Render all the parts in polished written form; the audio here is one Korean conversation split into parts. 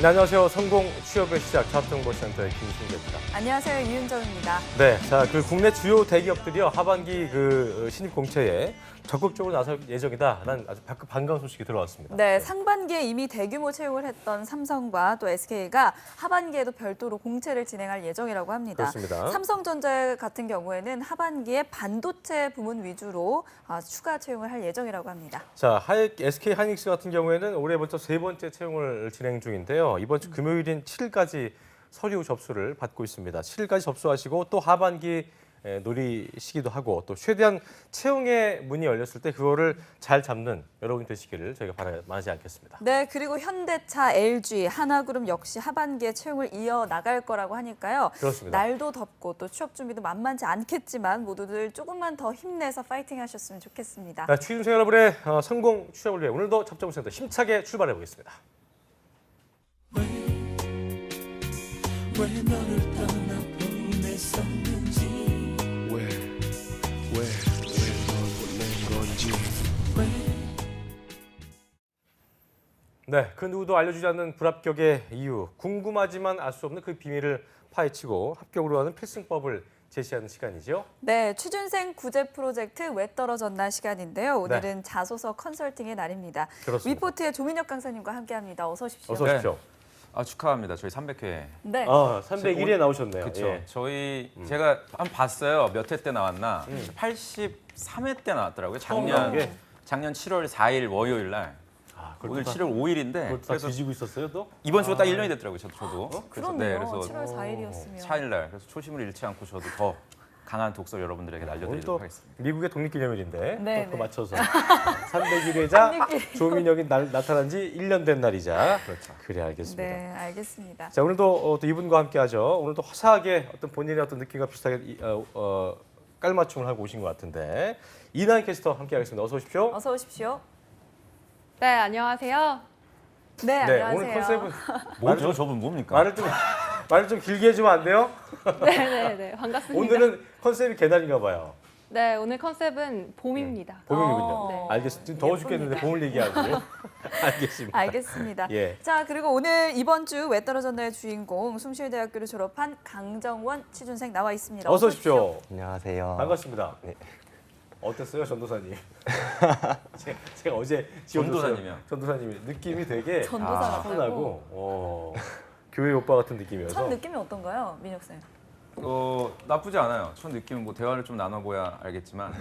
네, 안녕하세요. 성공 취업의 시작 잡정보센터의 김신재입니다. 안녕하세요. 유윤정입니다. 네, 자, 국내 주요 대기업들이요 하반기 신입 공채에 적극적으로 나설 예정이다라는 아주 반가운 소식이 들어왔습니다. 네, 상반기에 이미 대규모 채용을 했던 삼성과 또 SK가 하반기에도 별도로 공채를 진행할 예정이라고 합니다. 그렇습니다. 삼성전자 같은 경우에는 하반기에 반도체 부문 위주로 추가 채용을 할 예정이라고 합니다. 자, SK 하이닉스 같은 경우에는 올해부터 세 번째 채용을 진행 중인데요. 이번 주 금요일인 7일까지 서류 접수를 받고 있습니다. 7일까지 접수하시고 또 하반기 노리시기도 하고 또 최대한 채용의 문이 열렸을 때 그거를 잘 잡는 여러분이 되시기를 저희가 바라지 않겠습니다. 네, 그리고 현대차, LG, 하나그룹 역시 하반기에 채용을 이어나갈 거라고 하니까요. 그렇습니다. 날도 덥고 또 취업 준비도 만만치 않겠지만 모두들 조금만 더 힘내서 파이팅 하셨으면 좋겠습니다. 자, 취준생 여러분의 성공 취업을 위해 오늘도 잡정센터 힘차게 출발해 보겠습니다. 왜 너를 떠나보냈었는지 왜 널 보낸 건지 네, 그 누구도 알려주지 않는 불합격의 이유, 궁금하지만 알 수 없는 그 비밀을 파헤치고 합격으로 하는 필승법을 제시하는 시간이죠. 네, 취준생 구제 프로젝트 왜 떨어졌나 시간인데요. 오늘은 네. 자소서 컨설팅의 날입니다. 그렇습니다. 위포트의 조민혁 강사님과 함께합니다. 어서 오십시오. 어서 오십시오. 축하합니다. 저희 300회. 네. 301에 나오셨네요. 그렇죠. 예. 저희 제가 한번 봤어요. 몇 회 때 나왔나? 83회 때 나왔더라고요. 나온 게? 작년 7월 4일 월요일 날. 그걸 오늘 다- 7월 5일인데 그걸 다 뒤지고 있었어요, 또? 이번 주가 딱 1년이 됐더라고요. 저도. 그렇네요. 그래서 7월 4일이었으면. 4일 날. 그래서 초심을 잃지 않고 저도 더 강한 독서 여러분들에게 오늘 알려드리도록 또 하겠습니다. 미국의 독립기념일인데 네, 또 네. 맞춰서 301회자 조민혁이 나타난 지 1년 된 날이자. 그렇죠. 그래, 알겠습니다. 네, 알겠습니다. 자, 오늘도 또 이분과 함께하죠. 오늘도 화사하게 어떤 본인의 어떤 느낌과 비슷하게 깔맞춤을 하고 오신 것 같은데 이나인 캐스터 함께하겠습니다. 어서 오십시오. 어서 오십시오. 네, 안녕하세요. 네, 안녕하세요. 오늘 컨셉은 뭐죠? 저분 뭡니까? 말을 좀 길게 해주면 안 돼요? 네, 반갑습니다. 오늘은 컨셉이 개나리인가 봐요. 네, 오늘 컨셉은 봄입니다. 봄이군요. 네. 알겠습니다. 지금 더워 죽겠는데 예쁩니다. 봄을 얘기하고. 알겠습니다. 알겠습니다. 예. 자, 그리고 오늘 이번 주 왜 떨어졌나의 주인공 숭실대학교를 졸업한 강정원 취준생 나와 있습니다. 어서 오십시오. 안녕하세요. 반갑습니다. 네. 어땠어요, 전도사님? 제가 어제 지원줬어요. 전도사님이요? 전도사님이 느낌이 되게 전도사 같다고? 차분하고 교회 오빠 같은 느낌이어서. 첫 느낌이 어떤가요, 민혁 쌤? 나쁘지 않아요. 첫 느낌은 뭐 대화를 좀 나눠봐야 알겠지만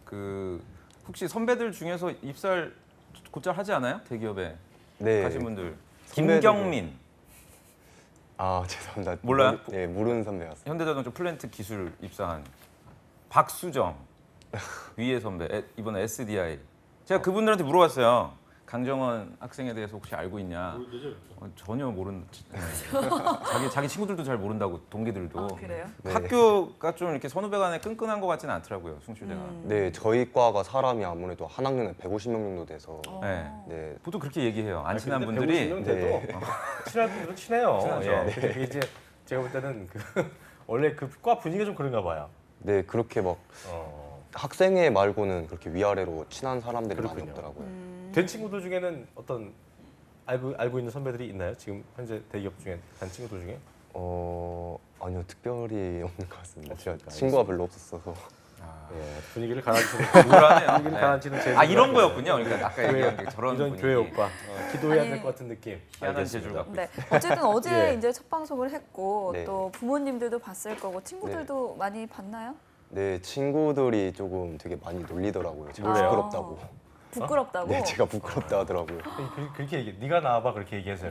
그 혹시 선배들 중에서 입사를 곧잘 하지 않아요? 대기업에 네. 가신 분들. 선배들은- 김경민 아 죄송합니다. 몰라요? 네, 모르는 선배였어요. 현대자동차 플랜트 기술 입사한 박수정 위에 선배 이번에 SDI. 제가 그분들한테 물어봤어요. 강정원 학생에 대해서 혹시 알고 있냐? 전혀 모르는. 자기 친구들도 잘 모른다고 동기들도. 아, 그래요? 네. 학교가 좀 이렇게 선후배간에 끈끈한 것 같지는 않더라고요. 숭실대가. 네, 저희 과가 사람이 아무래도 한 학년에 150명 정도 돼서 네. 네, 보통 그렇게 얘기해요. 안 친한 근데 분들이 150명 돼도 친한 분들은 친해요. 친하죠. 예. 근데 그게 이제 제가 볼 때는 원래 그 과 분위기가 좀 그런가 봐요. 네 그렇게 막 어. 학생회 말고는 그렇게 위아래로 친한 사람들이 많이 그렇군요. 없더라고요. 된 친구들 중에는 어떤 알고 있는 선배들이 있나요? 지금 현재 대기업 중에 단 친구들 중에? 아니요 특별히 없는 것 같습니다. 제가 없습니까? 친구가 별로 없었어서. 예, 분위기를 가라앉히는 우울하네요. 분위기를 네. 가라앉히는 제 이런 거였군요. 그러니까 아까 얘기한 게 저런 이런 분위기. 교회 오빠 기도해야 아니, 될 것 같은 느낌. 희한한 알겠습니다. 재주를 갖고 네, 어쨌든 어제 예. 이제 첫 방송을 했고 네. 또 부모님들도 봤을 거고 친구들도 많이 봤나요? 네 친구들이 조금 되게 많이 놀리더라고요. 제가 뭐래요? 부끄럽다고. 부끄럽다고? 네 제가 부끄럽다 하더라고요. 그렇게 얘기. 네가 나와봐 그렇게 얘기하세요.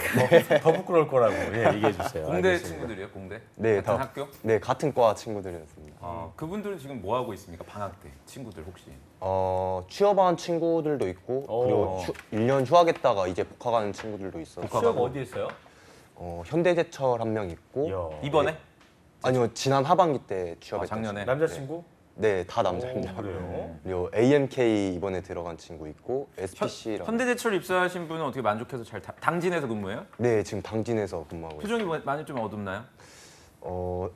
더 부끄러울 거라고 얘기해 주세요. 공대 알겠습니다. 친구들이요, 공대? 네, 같은 다- 학교? 네 같은 과 친구들이었습니다. 그분들은 지금 뭐 하고 있습니까? 방학 때 친구들 혹시? 취업한 친구들도 있고 그리고 1년 휴학했다가 이제 복학하는 친구들도 있어서 취업 어디 했어요? 현대제철 한 명 있고 이야. 이번에? 아니요 지난 하반기 때 취업했던 작년에? 친구. 남자친구? 네, 다 남자입니다. 오, 그래요? 그리고 AMK 이번에 들어간 친구 있고 SPC랑 현대제철 입사하신 분은 어떻게 만족해서 잘 당진에서 근무해요? 네 지금 당진에서 근무하고 있어요. 표정이 많이 좀 어둡나요?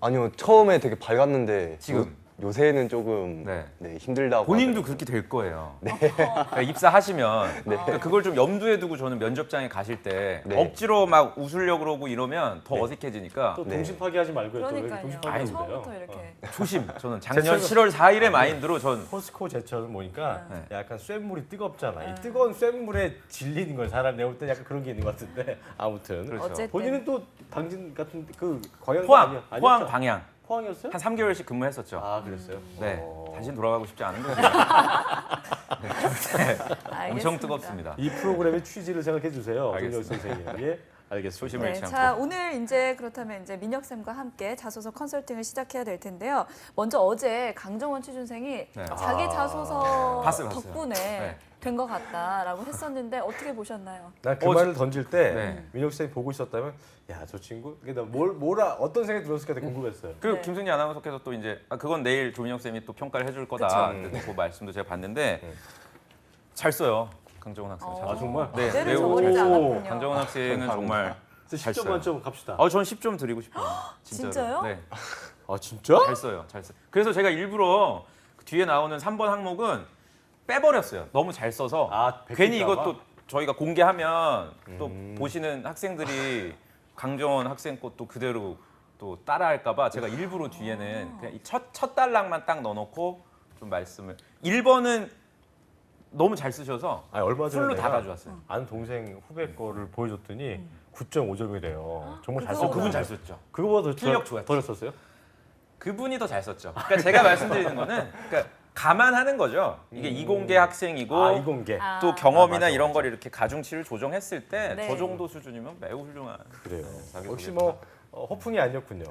아니요 처음에 되게 밝았는데 지금? 요새는 조금 네. 네, 힘들다고. 본인도 하더라고요. 그렇게 될 거예요. 그러니까 입사하시면 네. 그러니까 그걸 좀 염두에 두고 저는 면접장에 가실 때 네. 억지로 막 웃으려고 그러고 이러면 더 네. 어색해지니까 또 네. 동심 파괴하지 말고요. 또 왜 그러니까요. 동심 파괴하는데요? 처음부터 이렇게. 조심. 저는 작년 제철은- 7월 4일의 마인드로 전 포스코 제철은 보니까 네. 약간 쇳물이 뜨겁잖아. 이 뜨거운 쇳물에 질리는 걸 사람 내가 볼 때 약간 그런 게 있는 것 같은데 아무튼 그렇죠. 어쨌든 본인은 또 당진 같은 그 광양 포항, 포항 방향 포항이었어요? 한 3개월씩 근무했었죠. 아 그랬어요? 네, 다시 돌아가고 싶지 않은 거예요. 엄청 알겠습니다. 뜨겁습니다. 이 프로그램의 취지를 생각해 주세요, 정혁 알겠습니다. 선생님. 예, 알겠습니다. 조심을 네, 잃지 않고. 자 오늘 이제 그렇다면 이제 민혁 쌤과 함께 자소서 컨설팅을 시작해야 될 텐데요. 먼저 어제 강정원 취준생이 네. 자기 자소서 봤어요. 덕분에 네. 된 것 같다라고 했었는데 어떻게 보셨나요? 난 그 어, 말을 던질 때 네. 민혁 쌤이 보고 있었다면 야 저 친구 그게 어떤 생각이 들었을까 되게 궁금했어요. 그리고 네. 김승리 아나운서께서 또 이제 그건 내일 조민영 쌤이 또 평가를 해줄 거다. 그쵸. 그래서 그 말씀도 제가 봤는데 잘 써요. 강정원 학생. 어, 잘 아, 정말? 네, 그대로 매우 저버리지 않았군요. 강정원 학생은 정말 잘 10점 써요. 만점 갑시다. 전 10점 드리고 싶어요. 진짜로. 진짜요? 네, 아 진짜? 잘 써요. 잘 써요. 그래서 제가 일부러 그 뒤에 나오는 3번 항목은 빼버렸어요. 너무 잘 써서 아, 괜히 베낄까 봐? 이것도 저희가 공개하면 또 보시는 학생들이 강정원 학생 것도 그대로 또 따라할까봐 제가 일부러 뒤에는 그냥 첫 단락만 딱 넣어놓고 좀 말씀을 1번은 너무 잘 쓰셔서 아니, 얼마 전에 풀로 다 내가 가져왔어요. 아는 동생 후배 거를 보여줬더니 9.5점이래요. 정말 잘 그거- 썼어. 그분 잘 썼죠. 그거보다 실력 좋았지. 더 썼어요? 그분이 더 잘 썼죠. 그러니까 제가 말씀드리는 거는 그러니까 감안하는 거죠. 이게 이공계 학생이고 아 이공계. 아, 또 경험이나 맞아, 이런 맞아. 걸 이렇게 가중치를 조정했을 때 저 네. 정도 수준이면 매우 훌륭한. 그래요. 자기소개 역시 뭐 허풍이 아니었군요.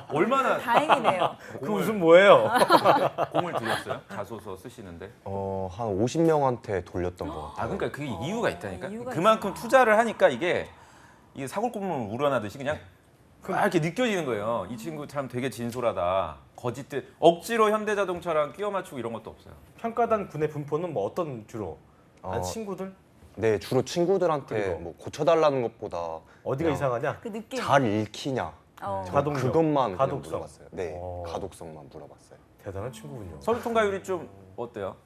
얼마나 다행이네요. 그 웃음 뭐예요? 공을 들였어요? 자소서 쓰시는데. 한 50명한테 돌렸던 것 같아요. 그러니까 그게 이유가 있다니까. 이유가 그만큼 투자를 하니까 이게 사골국물 우러나듯이 그냥 막 이렇게 느껴지는 거예요. 이 친구 참 되게 진솔하다. 거짓들 억지로 현대자동차랑 끼워 맞추고 이런 것도 없어요. 평가단 군의 분포는 뭐 어떤 주로? 아 어, 친구들? 네, 주로 친구들한테 그리고? 뭐 고쳐달라는 것보다 어디가 그냥 이상하냐? 그 느낌. 잘 읽히냐 어. 저 가동력, 그것만 그냥 가독성. 물어봤어요. 네, 어. 가독성만 물어봤어요. 대단한 친구군요. 서류 통과율이 좀 어때요?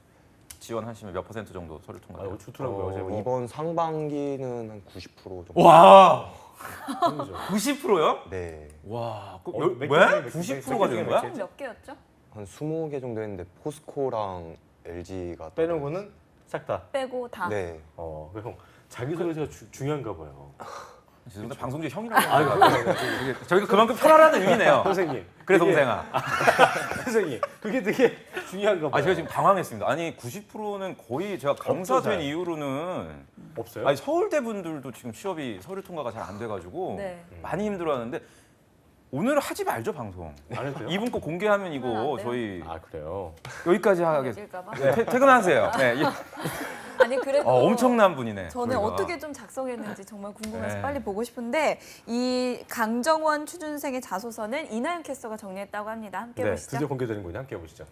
지원하시면 몇 % 정도 서류 아 통과율? 이거 좋더라고요. 어제 뭐 이번 상반기는 한 90% 정도. 와, 친구죠. 90%요? 네, 와, 그 몇 왜? 개, 몇 개, 90%가 몇 개, 되는 몇 거야? 개? 몇 개였죠? 한 20개 정도 했는데 포스코랑 LG가 빼는 거는 싹 다. 빼고 다. 네, 형 자기 소개가 중요한가 봐요. 죄송한데 방송 중에 형이라고 하니까 저희가 그만큼 편하라는 의미네요. 선생님. 그래 그게- 동생아. 선생님 그게 되게 중요한가 봐요. 제가 지금 당황했습니다. 아니 90%는 거의 제가 강사 없죠, 된 잘. 이후로는 없어요? 아니 서울대 분들도 지금 취업이 서류 통과가 잘 안 돼가지고 네. 많이 힘들어하는데 오늘 하지 말죠 방송. 안 해도 돼요? 이분 거 공개하면 안 이거 돼요? 저희 아 그래요. 여기까지 하겠습니다. 잊을까봐. 퇴근하세요. 네. 아니 그래도 엄청난 분이네. 저는 저희가. 어떻게 좀 작성했는지 정말 궁금해서 네. 빨리 보고 싶은데 이 강정원 취준생의 자소서는 이나연 캐스터가 정리했다고 합니다. 함께 네, 보시죠. 드디어 공개되는군요. 함께 보시죠.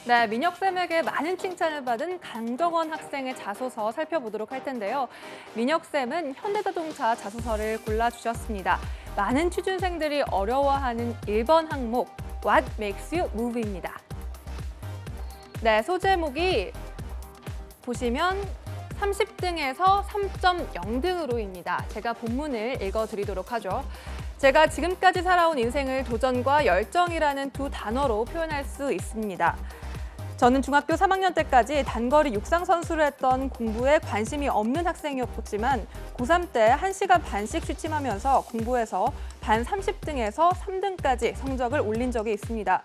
네, 민혁쌤에게 많은 칭찬을 받은 강정원 학생의 자소서 살펴보도록 할 텐데요. 민혁쌤은 현대자동차 자소서를 골라주셨습니다. 많은 취준생들이 어려워하는 1번 항목, What makes you move입니다. 네, 소제목이 보시면 30등에서 3.0등으로입니다. 제가 본문을 읽어드리도록 하죠. 제가 지금까지 살아온 인생을 도전과 열정이라는 두 단어로 표현할 수 있습니다. 저는 중학교 3학년 때까지 단거리 육상 선수를 했던 공부에 관심이 없는 학생이었지만 고3 때 1시간 반씩 취침하면서 공부해서 반 30등에서 3등까지 성적을 올린 적이 있습니다.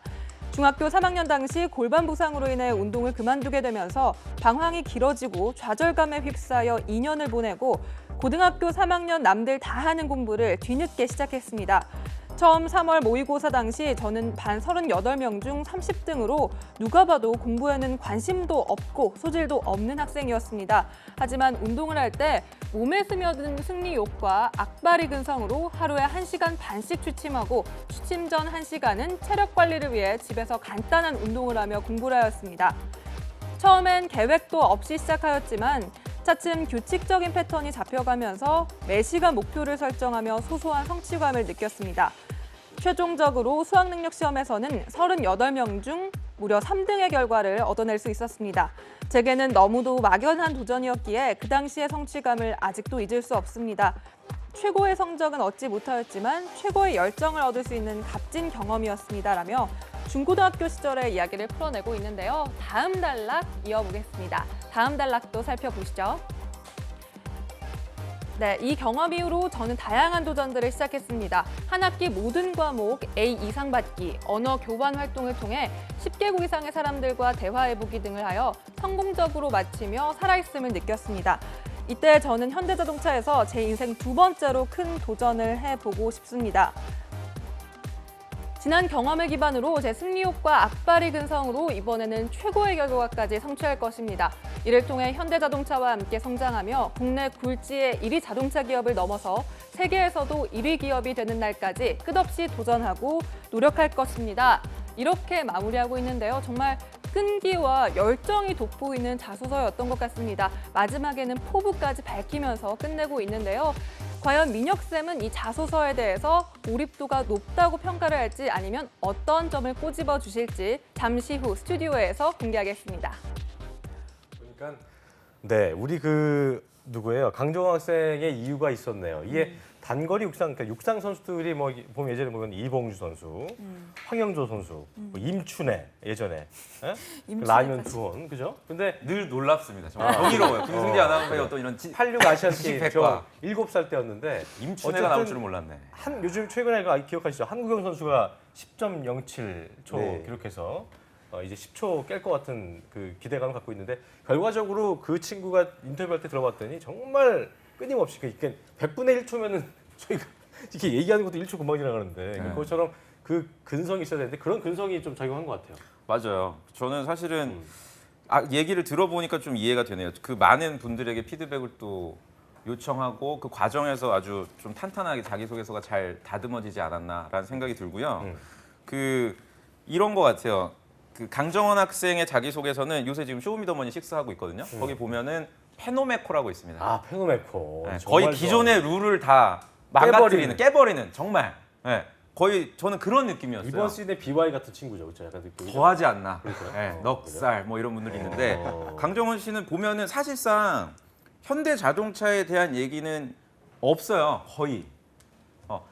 중학교 3학년 당시 골반 부상으로 인해 운동을 그만두게 되면서 방황이 길어지고 좌절감에 휩싸여 2년을 보내고 고등학교 3학년 남들 다 하는 공부를 뒤늦게 시작했습니다. 처음 3월 모의고사 당시 저는 반 38명 중 30등으로 누가 봐도 공부에는 관심도 없고 소질도 없는 학생이었습니다. 하지만 운동을 할 때 몸에 스며든 승리욕과 악바리 근성으로 하루에 1시간 반씩 취침하고 취침 전 1시간은 체력 관리를 위해 집에서 간단한 운동을 하며 공부를 하였습니다. 처음엔 계획도 없이 시작하였지만 차츰 규칙적인 패턴이 잡혀가면서 매시간 목표를 설정하며 소소한 성취감을 느꼈습니다. 최종적으로 수학능력 시험에서는 38명 중 무려 3등의 결과를 얻어낼 수 있었습니다. 제게는 너무도 막연한 도전이었기에 그 당시의 성취감을 아직도 잊을 수 없습니다. 최고의 성적은 얻지 못하였지만 최고의 열정을 얻을 수 있는 값진 경험이었습니다라며 중고등학교 시절의 이야기를 풀어내고 있는데요. 다음 단락 이어보겠습니다. 다음 단락도 살펴보시죠. 네, 이 경험 이후로 저는 다양한 도전들을 시작했습니다. 한 학기 모든 과목 A 이상 받기, 언어 교환 활동을 통해 10개국 이상의 사람들과 대화해보기 등을 하여 성공적으로 마치며 살아있음을 느꼈습니다. 이때 저는 현대자동차에서 제 인생 두 번째로 큰 도전을 해보고 싶습니다. 지난 경험을 기반으로 제 승리욕과 악바리 근성으로 이번에는 최고의 결과까지 성취할 것입니다. 이를 통해 현대자동차와 함께 성장하며 국내 굴지의 1위 자동차 기업을 넘어서 세계에서도 1위 기업이 되는 날까지 끝없이 도전하고 노력할 것입니다. 이렇게 마무리하고 있는데요. 정말 끈기와 열정이 돋보이는 자소서였던 것 같습니다. 마지막에는 포부까지 밝히면서 끝내고 있는데요. 과연 민혁쌤은 이 자소서에 대해서 몰입도가 높다고 평가를 할지 아니면 어떤 점을 꼬집어 주실지 잠시 후 스튜디오에서 공개하겠습니다. 그러니까 네, 우리 누구예요? 강정호 학생의 이유가 있었네요. 이게 단거리 육상, 그러니까 육상 선수들이 뭐 보면 예전에 보면 이봉주 선수, 황영조 선수, 뭐 임춘애 예전에 라이언 투혼 그죠? 근데 늘 놀랍습니다. 정말 경이로워요. 김승재 아나운서의 어떤 이런 86 아시안 게임 지식백과. 저 7살 때였는데 임춘애가 나올 줄은 몰랐네. 요즘 최근에 기억하시죠? 한국영 선수가 10.07초 네. 기록해서 이제 10초 깰 것 같은 그 기대감을 갖고 있는데 결과적으로 그 친구가 인터뷰할 때 들어봤더니 정말 끊임없이 그러니까 100분의 1초면은 저희가 이렇게 얘기하는 것도 1초 금방 지나가는데 그것처럼 그 근성이 있어야 되는데 그런 근성이 좀 작용한 것 같아요. 맞아요. 저는 사실은 얘기를 들어보니까 좀 이해가 되네요. 그 많은 분들에게 피드백을 또 요청하고 그 과정에서 아주 좀 탄탄하게 자기소개서가 잘 다듬어지지 않았나라는 생각이 들고요. 이런 것 같아요. 그 강정원 학생의 자기소개서는 요새 지금 쇼미더머니 6 하고 있거든요. 거기 보면은 페노메코라고 있습니다. 아, 페노메코. 네, 정말 거의 기존의 룰을 다 망가뜨리는, 깨버리는 정말. 네, 거의 저는 그런 느낌이었어요. 이번 시즌에 BY 같은 친구죠, 그렇죠? 약간 느낌이. 더하지 않나. 그럴까요? 네, 넉살 뭐 이런 분들이 있는데 어. 강정원 씨는 보면은 사실상 현대 자동차에 대한 얘기는 없어요, 거의.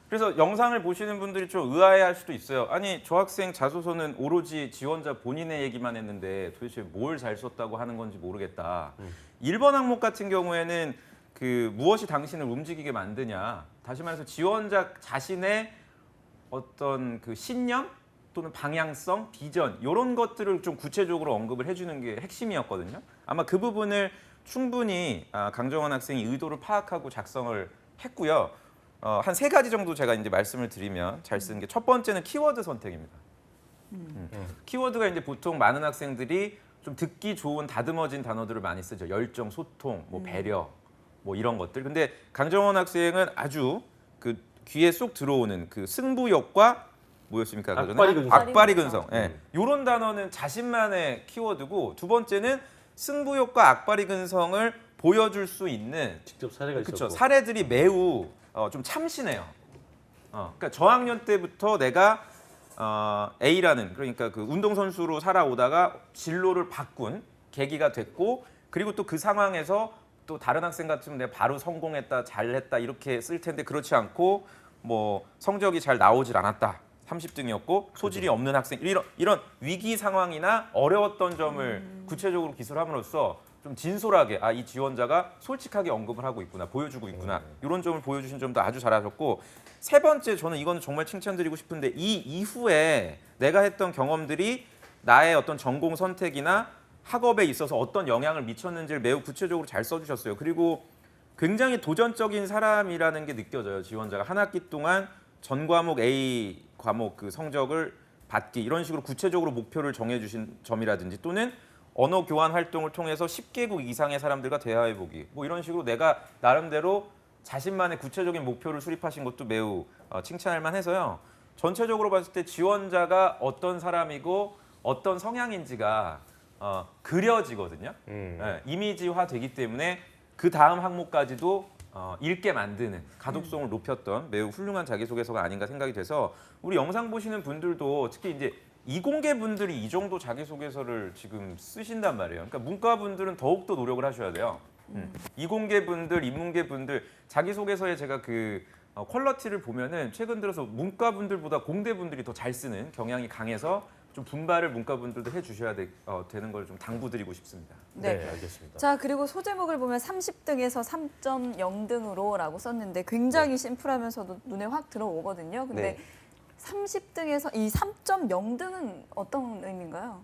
그래서 영상을 보시는 분들이 좀 의아해할 수도 있어요. 아니 저 학생 자소서는 오로지 지원자 본인의 얘기만 했는데 도대체 뭘 잘 썼다고 하는 건지 모르겠다. 1번 항목 같은 경우에는 그 무엇이 당신을 움직이게 만드냐. 다시 말해서 지원자 자신의 어떤 그 신념 또는 방향성, 비전 이런 것들을 좀 구체적으로 언급을 해주는 게 핵심이었거든요. 아마 그 부분을 충분히 강정원 학생이 의도를 파악하고 작성을 했고요. 한 3가지 정도 제가 이제 말씀을 드리면 잘 쓰는 게 첫 번째는 키워드 선택입니다. 키워드가 이제 보통 많은 학생들이 좀 듣기 좋은 다듬어진 단어들을 많이 쓰죠. 열정, 소통, 뭐 배려, 뭐 이런 것들. 근데 강정원 학생은 아주 그 귀에 쏙 들어오는 그 승부욕과 뭐였습니까? 악바리 근성. 악바리 근성. 예. 이런 단어는 자신만의 키워드고 두 번째는 승부욕과 악바리 근성을 보여줄 수 있는 직접 사례가 있었고. 그렇죠. 사례들이 매우 좀 참신해요. 그러니까 저학년 때부터 내가 A라는 그러니까 그 운동선수로 살아오다가 진로를 바꾼 계기가 됐고 그리고 또 그 상황에서 또 다른 학생 같으면 내가 바로 성공했다, 잘했다 이렇게 쓸 텐데 그렇지 않고 뭐 성적이 잘 나오질 않았다. 30등이었고 소질이 없는 학생 이런 위기 상황이나 어려웠던 점을 구체적으로 기술함으로써 좀 진솔하게 이 지원자가 솔직하게 언급을 하고 있구나 보여주고 있구나 이런 점을 보여주신 점도 아주 잘하셨고 세 번째 저는 이거는 정말 칭찬드리고 싶은데 이 이후에 내가 했던 경험들이 나의 어떤 전공 선택이나 학업에 있어서 어떤 영향을 미쳤는지를 매우 구체적으로 잘 써주셨어요. 그리고 굉장히 도전적인 사람이라는 게 느껴져요. 지원자가 한 학기 동안 전 과목 A 과목 그 성적을 받기 이런 식으로 구체적으로 목표를 정해주신 점이라든지 또는 언어 교환 활동을 통해서 10개국 이상의 사람들과 대화해보기 뭐 이런 식으로 내가 나름대로 자신만의 구체적인 목표를 수립하신 것도 매우 칭찬할 만해서요. 전체적으로 봤을 때 지원자가 어떤 사람이고 어떤 성향인지가 그려지거든요. 이미지화 되기 때문에 그 다음 항목까지도 읽게 만드는 가독성을 높였던 매우 훌륭한 자기소개서가 아닌가 생각이 돼서 우리 영상 보시는 분들도 특히 이제 이공계 분들이 이 정도 자기소개서를 지금 쓰신단 말이에요. 그러니까 문과 분들은 더욱더 노력을 하셔야 돼요. 이공계 분들, 인문계 분들 자기소개서에 제가 그 퀄러티를 보면은 최근 들어서 문과 분들보다 공대 분들이 더 잘 쓰는 경향이 강해서 좀 분발을 문과 분들도 해주셔야 되는 걸 좀 당부드리고 싶습니다. 네. 네, 알겠습니다. 자, 그리고 소제목을 보면 30등에서 3.0등으로라고 썼는데 굉장히 심플하면서도 눈에 확 들어오거든요. 근데 네. 30등에서 이 3.0등은 어떤 의미인가요?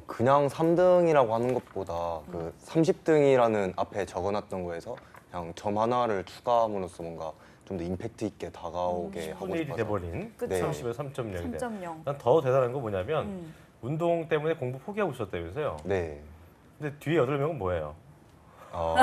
그냥 3등이라고 하는 것보다 그 30등이라는 앞에 적어놨던 거에서 그냥 점 하나를 추가함으로써 뭔가 좀 더 임팩트 있게 다가오게 하고 10분의 1이 싶어서. 돼버린 그쵸. 30에서 3.0인데 3.0. 난 더 대단한 건 뭐냐면 음. 운동 때문에 공부 포기하고 있었다면서요. 네. 근데 뒤에 8명은 뭐예요? 어,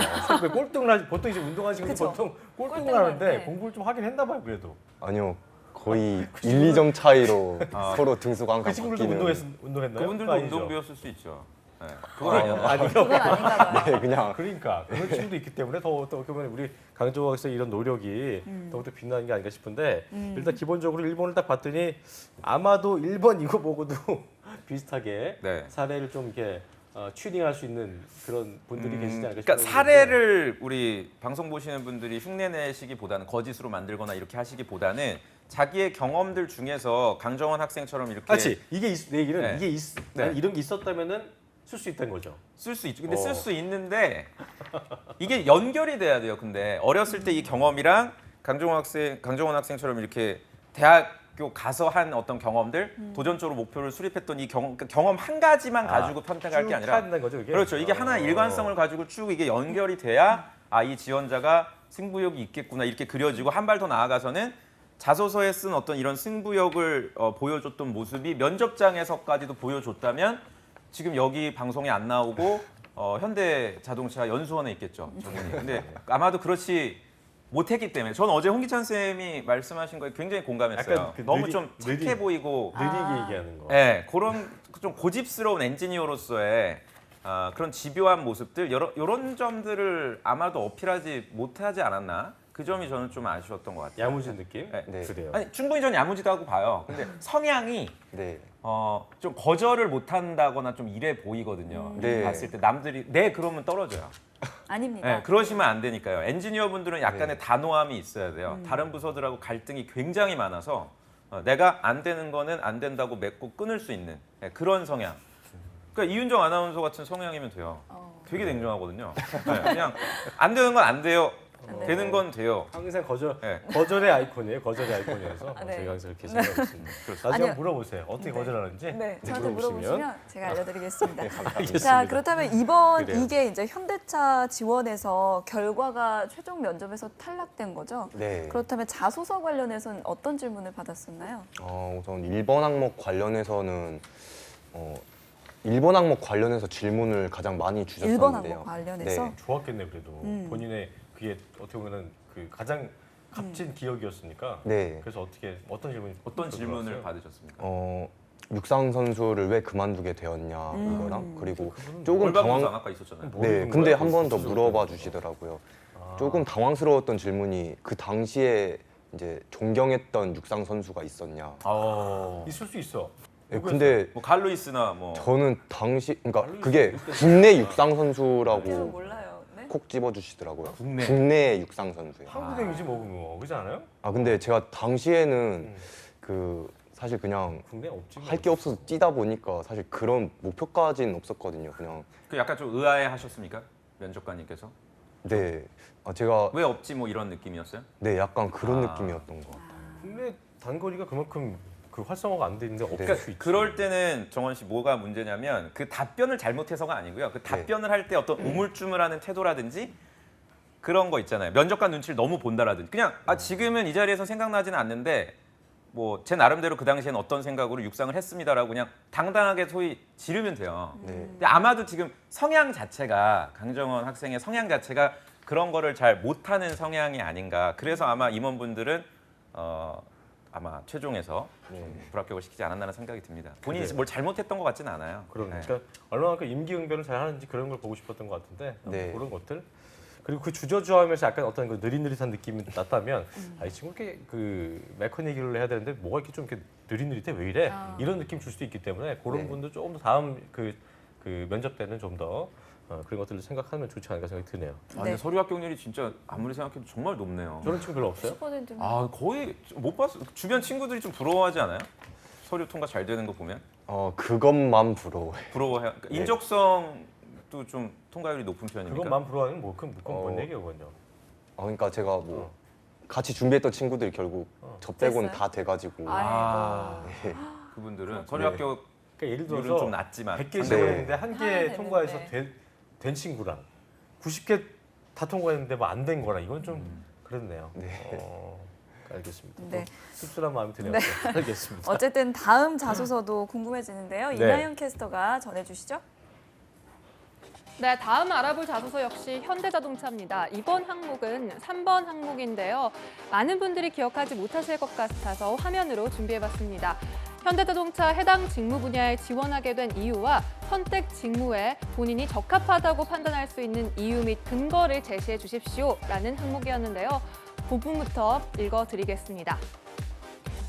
왜 꼴등을 하지? 보통 이제 운동하시는 분들 그쵸. 보통 꼴등을 꼴등을 하는데 하는데. 공부를 좀 하긴 했나 봐요, 그래도. 아니요. 거의 1, 2점 차이로 서로 등수가 그 항상 친구들도 바뀌는. 운동했나요? 그분들도 그거 아니죠? 운동부였을 수 있죠. 네, 그건 아니야. 아니요. 그건 아닌가 봐요. 네, 그냥 그러니까 그런 친구도 있기 때문에 더 보면 우리 강정호 학생의 이런 노력이 더욱더 빛나는 게 아닌가 싶은데 일단 기본적으로 일본을 딱 봤더니 아마도 1번 이거 보고도 비슷하게 네. 사례를 좀 이렇게 튜닝할 수 있는 그런 분들이 계시지 않을까 싶어요. 그러니까 사례를 우리 방송 보시는 분들이 흉내내시기보다는 거짓으로 만들거나 이렇게 하시기보다는 자기의 경험들 중에서 강정원 학생처럼 이렇게 그렇지. 내 얘기는 네. 이게 네. 이런 게 있었다면은 쓸 수 있다는 거죠. 쓸 수 있죠. 근데 쓸 수 있는데 이게 연결이 돼야 돼요. 근데 어렸을 때 이 경험이랑 강정원 학생처럼 이렇게 대학교 가서 한 어떤 경험들, 도전적으로 목표를 수립했던 이 그러니까 경험 한 가지만 가지고 편택할 게 아니라 된다는 거죠, 그게? 그렇죠. 이게 하나 일관성을 가지고 쭉 이게 연결이 돼야 이 지원자가 승부욕이 있겠구나 이렇게 그려지고 한 발 더 나아가서는 자소서에 쓴 어떤 이런 승부욕을 보여줬던 모습이 면접장에서까지도 보여줬다면 지금 여기 방송에 안 나오고 현대자동차 연수원에 있겠죠. 저분이. 근데 아마도 그렇지 못했기 때문에 저는 어제 홍기찬 쌤이 말씀하신 거에 굉장히 공감했어요. 약간 그 너무 좀 착해 느리- 보이고 느리게 얘기하는 거. 네, 그런 좀 고집스러운 엔지니어로서의 그런 집요한 모습들 이런 점들을 아마도 어필하지 못하지 않았나 그 점이 저는 좀 아쉬웠던 것 같아요. 야무진 느낌? 네. 그래요. 아니 충분히 전 야무지다고 봐요. 근데 성향이 네. 좀 거절을 못한다거나 좀 이래 보이거든요. 네. 봤을 때 남들이 네 그러면 떨어져요. 아닙니다. 네, 그러시면 안 되니까요. 엔지니어 분들은 약간의 단호함이 있어야 돼요. 다른 부서들하고 갈등이 굉장히 많아서 내가 안 되는 거는 안 된다고 맺고 끊을 수 있는 그런 성향. 그러니까 이윤정 아나운서 같은 성향이면 돼요. 되게 냉정하거든요. 네, 그냥 안 되는 건 안 돼요. 되는 건 돼요. 항상 네. 거절의 아이콘이에요. 거절의 아이콘이어서 네. 저희가 항상 이렇게 생각하고 있습니다. 나중에 아니요. 한번 물어보세요. 어떻게 거절하는지. 네, 저한테 물어보시면 제가 알려드리겠습니다. 알겠습니다. 자, 그렇다면 이번 그래요. 이게 이제 현대차 지원에서 결과가 최종 면접에서 탈락된 거죠? 네. 그렇다면 자소서 관련해서는 어떤 질문을 받았었나요? 우선 1번 항목 관련해서는 1번 항목 관련해서 질문을 가장 많이 주셨었는데요. 1번 항목 관련해서? 네. 좋았겠네 그래도. 본인의 그게 어떻게 보면 그 가장 값진 기억이었으니까. 네. 그래서 어떤 질문이 어떤 질문을 들어왔어요? 받으셨습니까? 육상 선수를 왜 그만두게 되었냐 이거랑 그리고 조금 올방부상 당황. 아까 있었잖아요. 뭐 네, 묻는 근데 거야? 한 번 더 스스로 물어봐 그런 주시더라고요. 아. 조금 당황스러웠던 질문이 그 당시에 이제 존경했던 육상 선수가 있었냐. 있을 수 있어. 네, 근데 뭐 갈루이스나 뭐 저는 당시 그러니까 그게 국내 육상 저는 선수라고 몰라요. 네? 콕 집어주시더라고요. 국내. 국내 육상 선수예요. 한국행이지 뭐 그렇지 않아요? 근데 제가 당시에는 그 사실 그냥 국내 없지. 뭐. 할 게 없어서 뛰다 보니까 사실 그런 목표까지는 없었거든요. 그냥 그 약간 좀 의아해 하셨습니까? 면접관님께서 네, 제가 왜 없지 뭐 이런 느낌이었어요? 네 약간 그런 아. 느낌이었던 것 같아요. 국내 단거리가 그만큼 그 활성화가 안 돼 있는데 없을 그러니까 수 있지. 그럴 때는 정원 씨 뭐가 문제냐면 그 답변을 잘못해서가 아니고요. 그 답변을 할 때 어떤 우물쭈물하는 태도라든지 그런 거 있잖아요. 면접관 눈치를 너무 본다라든지 그냥 지금은 이 자리에서 생각나지는 않는데 뭐 제 나름대로 그 당시에는 어떤 생각으로 육상을 했습니다라고 그냥 당당하게 소위 지르면 돼요. 네. 근데 아마도 지금 성향 자체가 강정원 학생의 성향 자체가 그런 거를 잘 못하는 성향이 아닌가. 그래서 아마 임원분들은 아마 최종에서 좀 불합격을 시키지 않았나는 생각이 듭니다. 본인이 그래요. 뭘 잘못했던 것 같지는 않아요. 그러니까 네. 얼마나 그 임기응변을 잘 하는지 그런 걸 보고 싶었던 것 같은데 네. 그런 것들. 그리고 그 주저주저하면서 약간 어떤 그 느릿느릿한 느낌이 났다면 아, 이 친구 이렇게 그 메커닉을 해야 되는데 뭐가 이렇게 좀 이렇게 느릿느릿해 왜 이래? 이런 느낌 줄 수도 있기 때문에 그런 네. 분도 조금 더 다음 그 면접 때는 좀 더 그런 것들을 생각하면 좋지 않을까 생각이 드네요. 아, 근데 네. 서류 합격률이 진짜 아무리 생각해도 정말 높네요. 저런 친구 별로 없어요? 10%면 아 거의 못 봤어. 주변 친구들이 좀 부러워하지 않아요? 서류 통과 잘 되는 거 보면 그것만 부러워요. 부러워해. 그러니까 네. 인적성도 좀 통과율이 높은 편입니까? 그것만 부러워하는 그건 뭔 어. 얘기예요, 그건요? 그러니까 제가 뭐 같이 준비했던 친구들이 결국 저 빼고는 됐어요? 다 돼가지고 아, 네. 그분들은 서류 네. 합격 그러니까 예를 률은 들어서 좀 낮지만 100개 네. 시험했는데 한 하나 개 되는데. 통과해서 된 친구랑 90개 다 통과했는데 뭐 안 된 거랑 이건 좀 그렇네요. 네. 알겠습니다. 네. 씁쓸한 마음이 드네요. 네. 알겠습니다. 어쨌든 다음 자소서도 궁금해지는데요. 네. 이나영 캐스터가 전해주시죠. 네, 다음 알아볼 자소서 역시 현대자동차입니다. 이번 항목은 3번 항목인데요. 많은 분들이 기억하지 못하실 것 같아서 화면으로 준비해봤습니다. 현대자동차 해당 직무 분야에 지원하게 된 이유와 선택 직무에 본인이 적합하다고 판단할 수 있는 이유 및 근거를 제시해 주십시오라는 항목이었는데요. 본문부터 읽어드리겠습니다.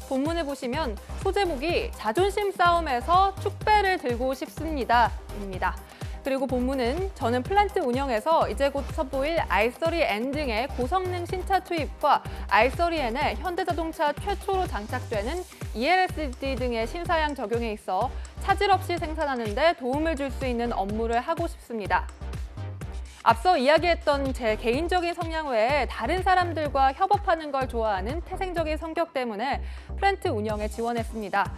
본문을 보시면 소제목이 자존심 싸움에서 축배를 들고 싶습니다입니다. 그리고 본문은 저는 플란트 운영에서 이제 곧 선보일 i30N 등의 고성능 신차 투입과 i30N에 현대자동차 최초로 장착되는 ELSD 등의 신사양 적용에 있어 차질 없이 생산하는 데 도움을 줄 수 있는 업무를 하고 싶습니다. 앞서 이야기했던 제 개인적인 성향 외에 다른 사람들과 협업하는 걸 좋아하는 태생적인 성격 때문에 플랜트 운영에 지원했습니다.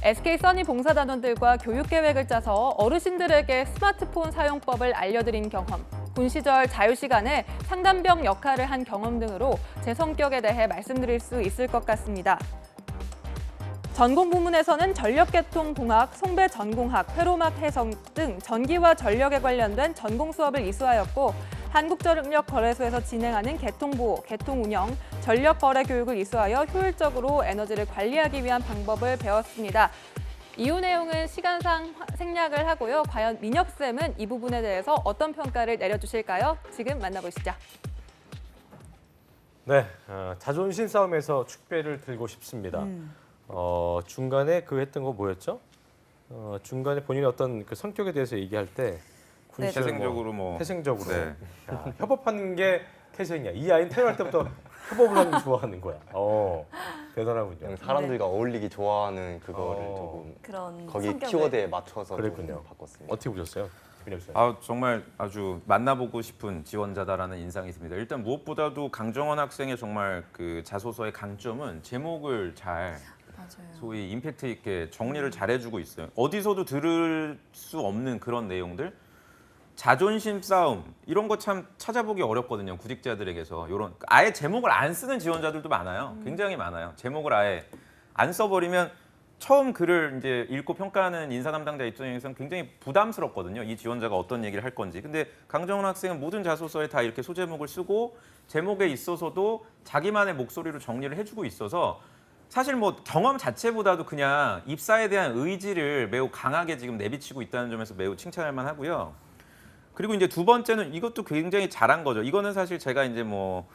SK 써니 봉사단원들과 교육 계획을 짜서 어르신들에게 스마트폰 사용법을 알려드린 경험, 군 시절 자유 시간에 상담병 역할을 한 경험 등으로 제 성격에 대해 말씀드릴 수 있을 것 같습니다. 전공 부문에서는 전력계통공학, 송배전공학, 회로막 해성 등 전기와 전력에 관련된 전공 수업을 이수하였고 한국전력거래소에서 진행하는 개통보호, 개통운영, 전력거래 교육을 이수하여 효율적으로 에너지를 관리하기 위한 방법을 배웠습니다. 이후 내용은 시간상 생략을 하고요. 과연 민혁쌤은 이 부분에 대해서 어떤 평가를 내려주실까요? 지금 만나보시죠. 네, 자존심 싸움에서 축배를 들고 싶습니다. 중간에 그 했던 거 뭐였죠? 중간에 본인의 어떤 그 성격에 대해서 얘기할 때 군 네. 시절 태생적으로 뭐 태생적으로 네. 야, 협업하는 게 태생이야. 이 아이는 태어날 때부터 협업을 하는 걸 좋아하는 거야. 대단하군요. 그냥 사람들과 어울리기 좋아하는 그거를 조금 그런 거기 성격을. 키워드에 맞춰서 그랬군요. 좀 바꿨습니다. 어떻게 보셨어요, 민혁 씨? 정말 아주 만나보고 싶은 지원자다라는 인상이 듭니다. 일단 무엇보다도 강정원 학생의 정말 그 자소서의 강점은 제목을 잘 맞아요. 소위 임팩트 있게 정리를 잘해주고 있어요. 어디서도 들을 수 없는 그런 내용들, 자존심 싸움 이런 거 참 찾아보기 어렵거든요. 구직자들에게서 이런 아예 제목을 안 쓰는 지원자들도 많아요. 굉장히 많아요. 제목을 아예 안 써버리면 처음 글을 이제 읽고 평가하는 인사 담당자 입장에서는 굉장히 부담스럽거든요. 이 지원자가 어떤 얘기를 할 건지. 근데 강정원 학생은 모든 자소서에 다 이렇게 소제목을 쓰고 제목에 있어서도 자기만의 목소리로 정리를 해주고 있어서 사실 뭐 경험 자체보다도 그냥 입사에 대한 의지를 매우 강하게 지금 내비치고 있다는 점에서 매우 칭찬할 만하고요. 그리고 이제 두 번째는 이것도 굉장히 잘한 거죠. 이거는 사실 제가 이제 뭐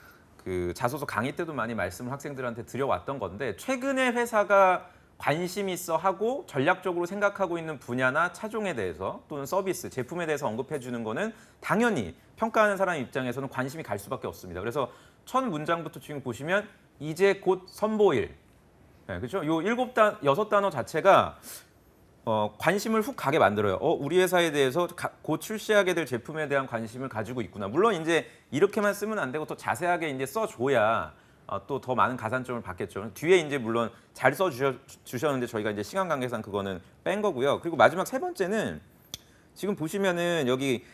그 자소서 강의 때도 많이 말씀을 학생들한테 드려왔던 건데 최근에 회사가 관심 있어 하고 전략적으로 생각하고 있는 분야나 차종에 대해서 또는 서비스, 제품에 대해서 언급해 주는 거는 당연히 평가하는 사람 입장에서는 관심이 갈 수밖에 없습니다. 그래서 첫 문장부터 지금 보시면 이제 곧 선보일. 네, 그렇죠? 요 6단어 자체가 관심을 훅 가게 만들어요. 우리 회사에 대해서 곧 출시하게 될 제품에 대한 관심을 가지고 있구나. 물론 이제 이렇게만 쓰면 안 되고 더 자세하게 이제 써줘야 또 더 많은 가산점을 받겠죠. 뒤에 이제 물론 잘 써주셨는데 저희가 이제 시간 관계상 그거는 뺀 거고요. 그리고 마지막 세 번째는 지금 보시면은 여기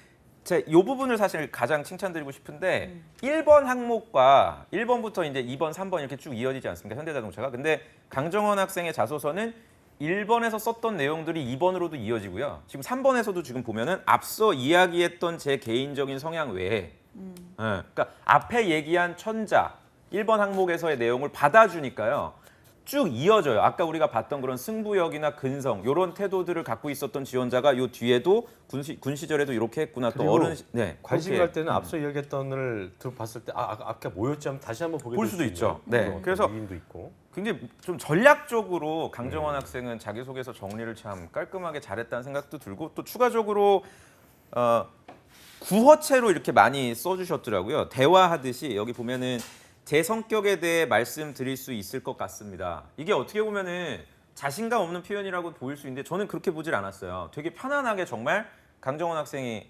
이 부분을 사실 가장 칭찬드리고 싶은데 1번 항목과 1번부터 이제 2번, 3번 이렇게 쭉 이어지지 않습니까? 현대자동차가. 근데 강정원 학생의 자소서는 1번에서 썼던 내용들이 2번으로도 이어지고요. 지금 3번에서도 지금 보면은 앞서 이야기했던 제 개인적인 성향 외에 그러니까 앞에 얘기한 천자 1번 항목에서의 내용을 받아주니까요. 쭉 이어져요. 아까 우리가 봤던 그런 승부욕이나 근성 이런 태도들을 갖고 있었던 지원자가 요 뒤에도 군 시절에도 이렇게 했구나. 또 그리고 어른 관심 그렇게 갈 때는 앞서 이야기했던 을 봤을 때 아까 뭐였지 하면 다시 한번 보게 볼 될 수도 수 있죠. 있는 네. 그런 그래서 위인도 있고. 굉장히 좀 전략적으로 강정원 학생은 자기소개서 정리를 참 깔끔하게 잘했다는 생각도 들고 또 추가적으로 구어체로 이렇게 많이 써주셨더라고요. 대화하듯이 여기 보면은 제 성격에 대해 말씀드릴 수 있을 것 같습니다. 이게 어떻게 보면은 자신감 없는 표현이라고 보일 수 있는데 저는 그렇게 보질 않았어요. 되게 편안하게 정말 강정원 학생이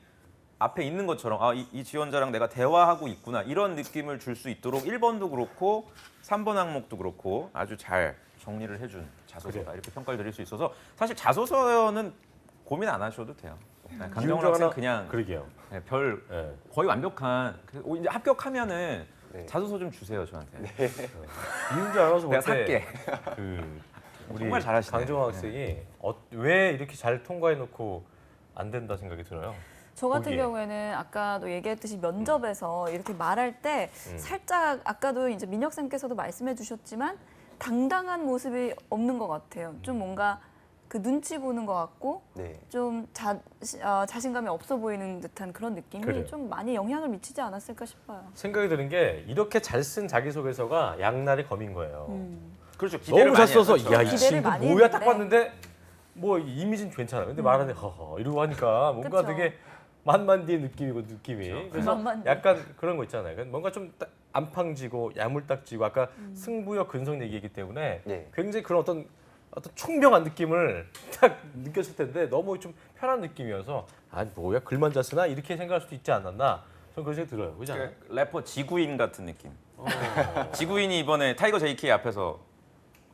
앞에 있는 것처럼 이 지원자랑 내가 대화하고 있구나 이런 느낌을 줄 수 있도록 1번도 그렇고 3번 항목도 그렇고 아주 잘 정리를 해준 자소서다 이렇게 평가를 드릴 수 있어서 사실 자소서는 고민 안 하셔도 돼요. 네, 강정원 학생 그냥 그러게요. 네, 별 네. 거의 완벽한 이제 합격하면은 네. 자소서 좀 주세요 저한테. 이윤주 아나운서 내가 볼 때 살게. 우리 정말 잘하시네. 강정원 학생이 왜 이렇게 잘 통과해놓고 안 된다 생각이 들어요? 저 같은 거기에. 경우에는 아까도 얘기했듯이 면접에서 이렇게 말할 때 살짝 아까도 이제 민혁쌤께서도 말씀해 주셨지만 당당한 모습이 없는 것 같아요. 좀 뭔가 그 눈치 보는 것 같고 네. 좀 자신감이 없어 보이는 듯한 그런 느낌이 그래요. 좀 많이 영향을 미치지 않았을까 싶어요. 생각이 드는 게 이렇게 잘 쓴 자기소개서가 양날의 검인 거예요. 그렇죠. 기대를 너무 잘 많이 써서 하죠. 야 이 기대를 친구 많이 뭐야 딱 했는데. 봤는데 뭐 이미지는 괜찮아. 근데 말하는데 허허 이러고 하니까 뭔가 그쵸. 되게 만만디의 느낌이고 느낌이. 그래서 만만디. 약간 그런 거 있잖아요. 뭔가 좀 안팡지고 야물딱지고 아까 승부욕 근성 얘기이기 때문에 네. 굉장히 그런 어떤 총명한 느낌을 딱 느꼈을 텐데 너무 좀 편한 느낌이어서 아 뭐야 글만 잘 쓰나 이렇게 생각할 수도 있지 않았나 저는 그런 생각이 들어요. 그렇지 않아요? 그 래퍼 지구인 같은 느낌. 지구인이 이번에 타이거 JK 앞에서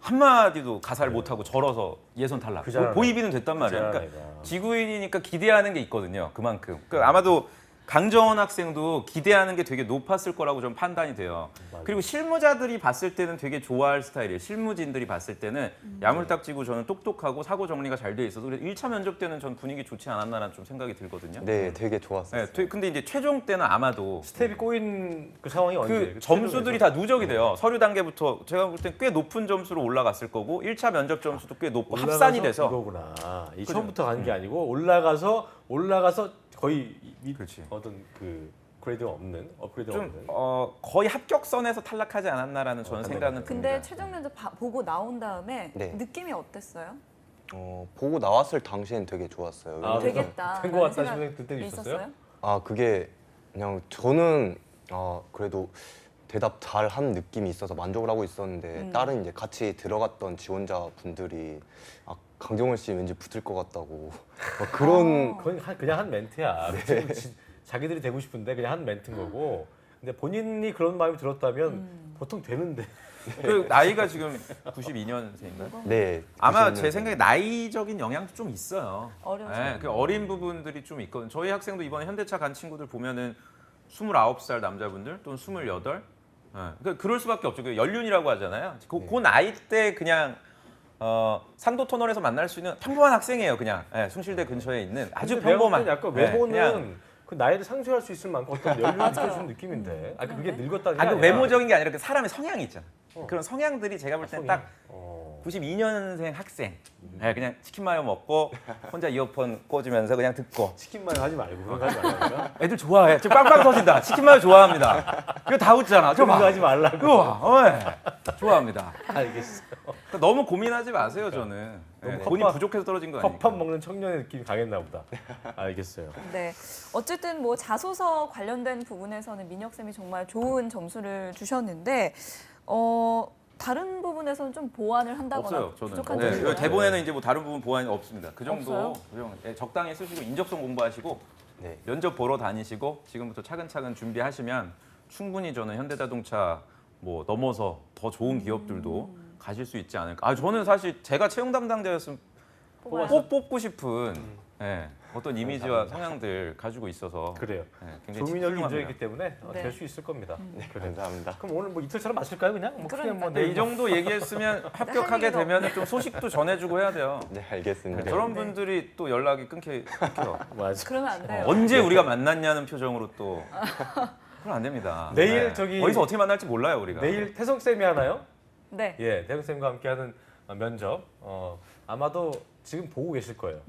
한마디도 가사를 못하고 절어서 예선 탈락. 그 잘하네. 보이비는 됐단 그 말이에요. 잘하네, 그러니까 이거. 지구인이니까 기대하는 게 있거든요. 그만큼. 그러니까 아마도 강정원 학생도 기대하는 게 되게 높았을 거라고 좀 판단이 돼요. 그리고 실무자들이 봤을 때는 되게 좋아할 스타일이에요. 실무진들이 봤을 때는 야물딱지고 저는 똑똑하고 사고 정리가 잘 돼 있어서 그래서 1차 면접 때는 전 분위기 좋지 않았나라는 좀 생각이 들거든요. 네, 되게 좋았어요. 네, 근데 이제 최종 때는 아마도 스텝이 꼬인 그 상황이 언제? 그 점수들이 다 누적이 돼요. 서류 단계부터 제가 볼 땐 꽤 높은 점수로 올라갔을 거고 1차 면접 점수도 꽤 높고 합산이 돼서 이거구나. 이 처음부터 가는 게 아니고 올라가서 거의 그렇지. 어떤 그 그레이드가 없는 업그레이드가 좀 없는. 거의 합격선에서 탈락하지 않았나라는 저는 생각은 근데 듭니다. 최종 면접 보고 나온 다음에 네. 느낌이 어땠어요? 보고 나왔을 당시엔 되게 좋았어요. 아, 되겠다. 된것 같다 싶은 그때도 있었어요? 그게 그냥 저는 그래도 대답 잘 한 느낌이 있어서 만족을 하고 있었는데 다른 이제 같이 들어갔던 지원자 분들이 강정원 씨 왠지 붙을 것 같다고 막 그런 그건 그냥 한 멘트야. 네. 자기들이 되고 싶은데 그냥 한 멘트인 거고. 근데 본인이 그런 마음이 들었다면 보통 되는데. 그 나이가 지금 92년생인가요? 네 아마 90년 제 생각에 나이적인 영향도 좀 있어요. 어려서. 네, 그 어린 부분들이 좀 있거든요. 저희 학생도 이번에 현대차 간 친구들 보면은 29살 남자분들 또는 28. 그러니까 그럴 수밖에 없죠. 그 연륜이라고 하잖아요. 그 나이 때 그냥 상도 터널에서 만날 수 있는 평범한 학생이에요. 그냥 숭실대 근처에 있는 아주 근데 내가 볼 평범한. 땐 약간 네, 외모는 그냥 그 나이를 상쇄할 수 있을 만큼 어떤 연륜을 맞아요. 느껴주는 느낌인데. 그게 늙었다는 게 그 아니라. 외모적인 게 아니라 그 사람의 성향이 있잖아. 그런 성향들이 제가 볼 땐 딱 92년생 학생. 네, 그냥 치킨 마요 먹고 혼자 이어폰 꽂으면서 그냥 듣고. 치킨 마요 하지 말고 그런 거 하지 말라고요. 애들 좋아해. 지금 빵빵 터진다. 치킨 마요 좋아합니다. 그거 다 웃잖아. 저 그런 거 봐. 하지 말라고. 그거 좋아합니다. 알겠어. 그러니까 너무 고민하지 마세요, 저는. 너무 네, 본인 컵밥- 부족해서 떨어진 거 아니에요. 컵밥 먹는 청년의 느낌이 강했나 보다. 알겠어요. 네. 어쨌든 뭐 자소서 관련된 부분에서는 민혁 쌤이 정말 좋은 점수를 주셨는데 다른 부분에서는 좀 보완을 한다거나 없어요, 저는. 부족한 네, 점이 여기 있나요? 대본에는 이제 뭐 다른 부분 보완이 없습니다. 그 정도 없어요? 적당히 쓰시고 인적성 공부하시고 네. 면접 보러 다니시고 지금부터 차근차근 준비하시면 충분히 저는 현대자동차 뭐 넘어서 더 좋은 기업들도 가실 수 있지 않을까. 저는 사실 제가 채용 담당자였으면 꼭 뽑고 싶은 어떤 이미지와 성향들 가지고 있어서 그래요. 굉장히 조민혁이 훌륭합니다. 인정했기 때문에 네. 될 수 있을 겁니다. 그래. 감사합니다. 그럼 오늘 뭐 이틀처럼 마실까요 그냥? 뭐 그냥 뭐 그러니까요. 네, 내일 이 정도 얘기했으면 합격하게 얘기가 되면 좀 소식도 전해주고 해야 돼요. 네, 알겠습니다. 저런 분들이 또 연락이 끊겨요. 맞아. 그러면 안 돼요. 언제 우리가 만났냐는 표정으로 또 그럼 안 됩니다. 내일 저기- 어디서 어떻게 만날지 몰라요 우리가. 내일 태성 쌤이 하나요? 네. 예, 대학생과 함께하는 면접. 아마도 지금 보고 계실 거예요.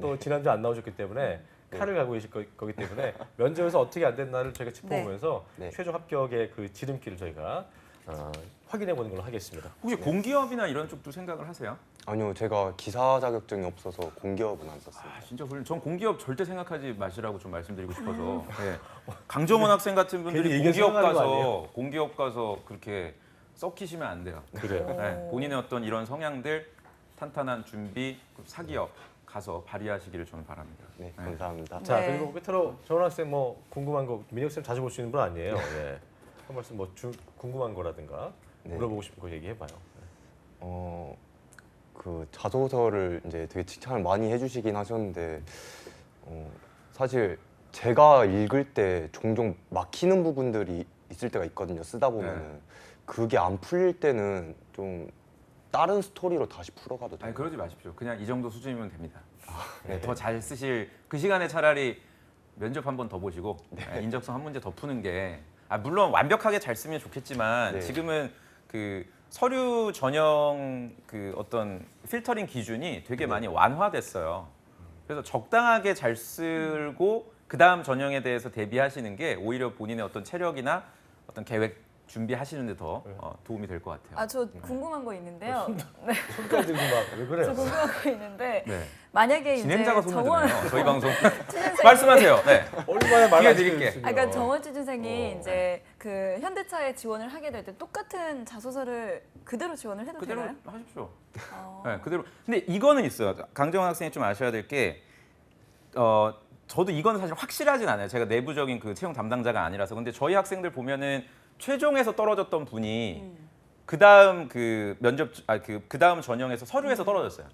또 지난주 안 나오셨기 때문에 칼을 가고 계실 거기 때문에 면접에서 어떻게 안 됐나를 저희가 짚어보면서 네. 최종 합격의 그 지름길을 저희가 확인해 보는 걸로 하겠습니다. 혹시 공기업이나 이런 쪽도 생각을 하세요? 아니요, 제가 기사 자격증이 없어서 공기업은 안 썼어요. 아, 진짜 전 공기업 절대 생각하지 마시라고 좀 말씀드리고 싶어서. 네. 강정원 학생 같은 분들이 괜히 얘기 생각하는 거 아니에요? 공기업 가서 그렇게 썩히시면 안 돼요. 그래요. 네, 본인의 어떤 이런 성향들 탄탄한 준비, 사기업 가서 발휘하시기를 저는 바랍니다. 네, 감사합니다. 자, 네. 그리고 끝으로 정원 학생 뭐 궁금한 거 민혁 쌤 자주 볼 수 있는 분 아니에요. 예. 한 말씀 뭐 궁금한 거라든가 네. 물어보고 싶은 거 얘기해 봐요. 그 자소서를 이제 되게 칭찬을 많이 해주시긴 하셨는데 사실 제가 읽을 때 종종 막히는 부분들이 있을 때가 있거든요. 쓰다 보면은 네. 그게 안 풀릴 때는 좀 다른 스토리로 다시 풀어가도 돼요. 아니 그러지 마십시오. 그냥 이 정도 수준이면 됩니다. 네. 더 잘 쓰실 그 시간에 차라리 면접 한 번 더 보시고 인적성 한 문제 더 푸는 게 물론 완벽하게 잘 쓰면 좋겠지만 네. 지금은 그 서류 전형 그 어떤 필터링 기준이 되게 많이 완화됐어요. 그래서 적당하게 잘 쓰고 그 다음 전형에 대해서 대비하시는 게 오히려 본인의 어떤 체력이나 어떤 계획 준비하시는 데 더 도움이 될 것 같아요. 아, 저 궁금한 거 있는데요. 네. 손까지 들고 막 왜 그래요? 저 궁금한 거 있는데 네. 만약에 이제 진행자가 손을 정원 드네요. 저희 방송 취준생이 말씀하세요. 네. 얼마나 말 기회 안 드릴게. 시켜주시면. 그러니까 정원 취준생이 이제 그 현대차에 지원을 하게 될 때 똑같은 자소서를 그대로 지원을 해도 그대로 되나요? 하십시오. 어. 네, 그대로. 근데 이거는 있어요. 강정원 학생이 좀 아셔야 될 게, 저도 이건 사실 확실하진 않아요. 제가 내부적인 그 채용 담당자가 아니라서. 근데 저희 학생들 보면은 최종에서 떨어졌던 분이 그 다음 그 면접, 그 다음 전형에서 서류에서 떨어졌어요.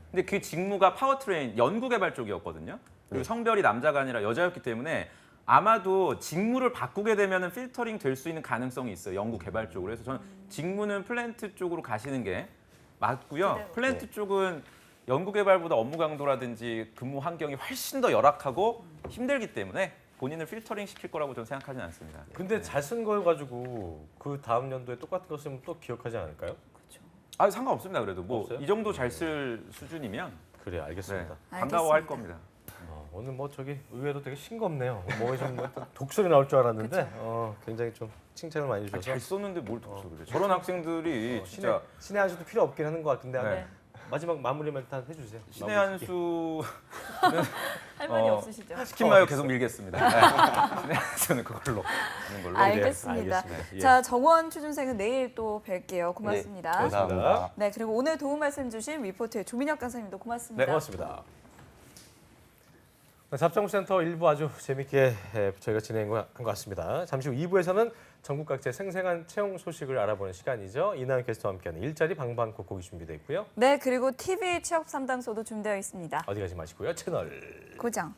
근데 그 직무가 파워트레인 연구개발 쪽이었거든요. 그리고 성별이 남자가 아니라 여자였기 때문에 아마도 직무를 바꾸게 되면은 필터링 될 수 있는 가능성이 있어요. 연구개발 쪽으로. 그래서 저는 직무는 플랜트 쪽으로 가시는 게 맞고요. 그대로. 플랜트 쪽은 연구개발보다 업무 강도라든지 근무 환경이 훨씬 더 열악하고 힘들기 때문에 본인을 필터링 시킬 거라고 저는 생각하지는 않습니다. 근데 잘 쓴 걸 가지고 그 다음 연도에 똑같은 거 쓰면 또 기억하지 않을까요? 상관없습니다. 그래도 뭐 없어요? 이 정도 잘 쓸 수준이면 그래, 알겠습니다. 반가워할 알겠습니다. 겁니다. 오늘 뭐 저기 의외로 되게 싱겁네요. 뭐좀 독설이 나올 줄 알았는데 굉장히 좀 칭찬을 많이 주셔서 잘 썼는데 뭘 독서 그래. 저런 학생들이 진짜 신의 한 수도 필요 없긴 하는 것 같은데 네. 마지막 마무리 멘트 한 해주세요. 신의 한 수 할 말이 어, 없으시죠? 시킨 마요 계속 밀겠습니다. 네. 신의 한 수는 그걸로 하는 걸로. 알겠습니다. 알겠습니다. 예. 자, 정원 취준생은 내일 또 뵐게요. 고맙습니다. 네, 감사합니다. 네, 그리고 오늘 도움 말씀 주신 위포트의 조민혁 강사님도 고맙습니다. 네, 고맙습니다. 잡정센터 1부 아주 재밌게 저희가 진행한 것 같습니다. 잠시 후 2부에서는 전국 각지의 생생한 채용 소식을 알아보는 시간이죠. 이나연 게스트와 함께하는 일자리 방방곡곡이 준비되어 있고요. 네, 그리고 TV 취업 상담소도 준비되어 있습니다. 어디 가지 마시고요. 채널 고정.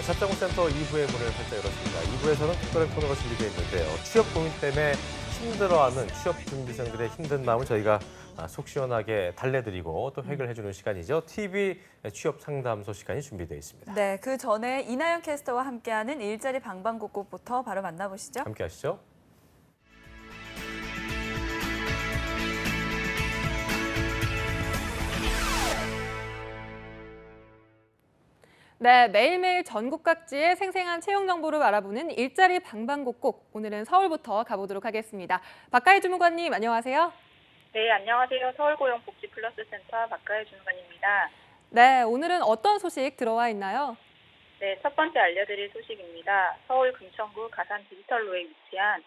잡정센터 2부의 문을 활짝 열었습니다. 2부에서는 특별한 코너가 준비되어 있는데요. 취업 고민 때문에 힘들어하는 취업 준비생들의 힘든 마음을 저희가 속 시원하게 달래드리고 또 해결해주는 시간이죠. TV 취업 상담소 시간이 준비되어 있습니다. 네, 그 전에 이나연 캐스터와 함께하는 일자리 방방곡곡부터 바로 만나보시죠. 함께 하시죠. 네, 매일매일 전국 각지의 생생한 채용 정보를 알아보는 일자리 방방곡곡. 오늘은 서울부터 가보도록 하겠습니다. 박가희 주무관님, 안녕하세요. 네, 안녕하세요. 서울고용복지플러스센터 박가혜 주무관입니다. 네, 오늘은 어떤 소식 들어와 있나요? 네, 첫 번째 알려드릴 소식입니다. 서울 금천구 가산 디지털로에 위치한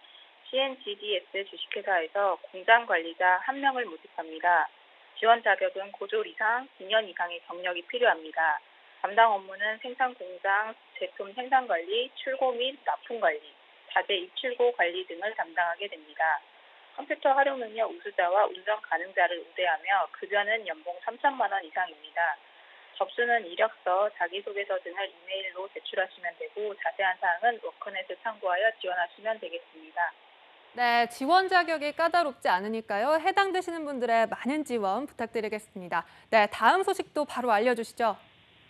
CNGDS 주식회사에서 공장 관리자 1명을 모집합니다. 지원 자격은 고졸 이상, 2년 이상의 경력이 필요합니다. 담당 업무는 생산 공장, 제품 생산 관리, 출고 및 납품 관리, 자재 입출고 관리 등을 담당하게 됩니다. 컴퓨터 활용 능력 우수자와 운전 가능자를 우대하며 급여는 연봉 3천만 원 이상입니다. 접수는 이력서, 자기소개서 등을 이메일로 제출하시면 되고 자세한 사항은 워크넷을 참고하여 지원하시면 되겠습니다. 네, 지원 자격이 까다롭지 않으니까요. 해당되시는 분들의 많은 지원 부탁드리겠습니다. 네, 다음 소식도 바로 알려주시죠.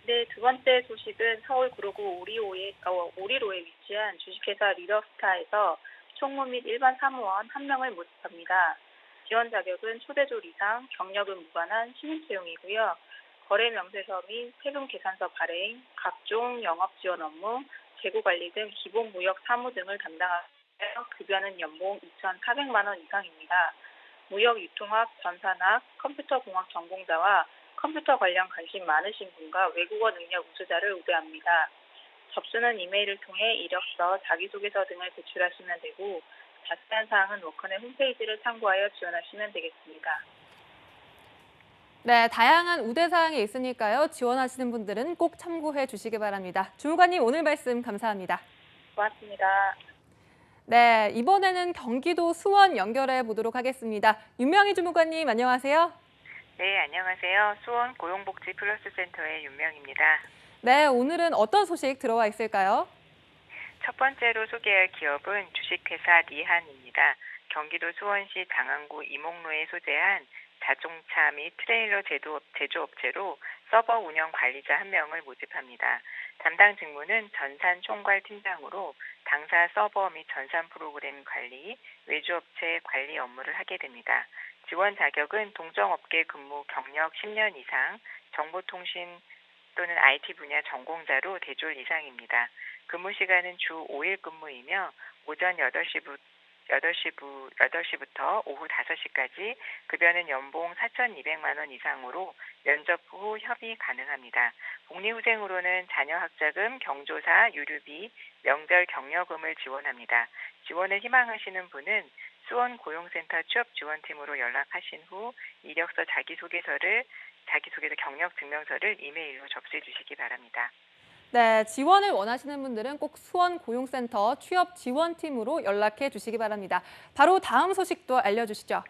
네, 두 번째 소식은 서울 구로구 오리로에 위치한 주식회사 리더스타에서 총무 및 일반 사무원 1명을 모집합니다. 지원 자격은 초대졸 이상, 경력은 무관한 신입 채용이고요. 거래 명세서 및 세금 계산서 발행, 각종 영업 지원 업무, 재고 관리 등 기본 무역 사무 등을 담당하며 급여는 연봉 2,400만 원 이상입니다. 무역 유통학, 전산학, 컴퓨터 공학 전공자와 컴퓨터 관련 관심 많으신 분과 외국어 능력 우수자를 우대합니다. 접수는 이메일을 통해 이력서, 자기소개서 등을 제출하시면 되고 자세한 사항은 워크넷 홈페이지를 참고하여 지원하시면 되겠습니다. 네, 다양한 우대 사항이 있으니까요. 지원하시는 분들은 꼭 참고해 주시기 바랍니다. 주무관님 오늘 말씀 감사합니다. 고맙습니다. 네, 이번에는 경기도 수원 연결해 보도록 하겠습니다. 윤명희 주무관님 안녕하세요. 네, 안녕하세요. 수원 고용복지 플러스 센터의 윤명입니다. 네, 오늘은 어떤 소식 들어와 있을까요? 첫 번째로 소개할 기업은 주식회사 니한입니다. 경기도 수원시 장안구 이목로에 소재한 자동차 및 트레일러 제조업체로 서버 운영 관리자 1명을 모집합니다. 담당 직무는 전산 총괄 팀장으로 당사 서버 및 전산 프로그램 관리, 외주업체 관리 업무를 하게 됩니다. 지원 자격은 동정업계 근무 경력 10년 이상, 정보통신 또는 IT 분야 전공자로 대졸 이상입니다. 근무 시간은 주 5일 근무이며 오전 8시부터 오후 5시까지 급여는 연봉 4,200만 원 이상으로 면접 후 협의 가능합니다. 복리후생으로는 자녀 학자금, 경조사, 유류비, 명절 격려금을 지원합니다. 지원을 희망하시는 분은 수원 고용센터 취업지원팀으로 연락하신 후 이력서 자기소개서 경력 증명서를 이메일로 접수해 주시기 바랍니다. 네, 지원을 원하시는 분들은 꼭 수원 고용센터 취업지원팀으로 연락해 주시기 바랍니다. 바로 다음 소식도 알려주시죠.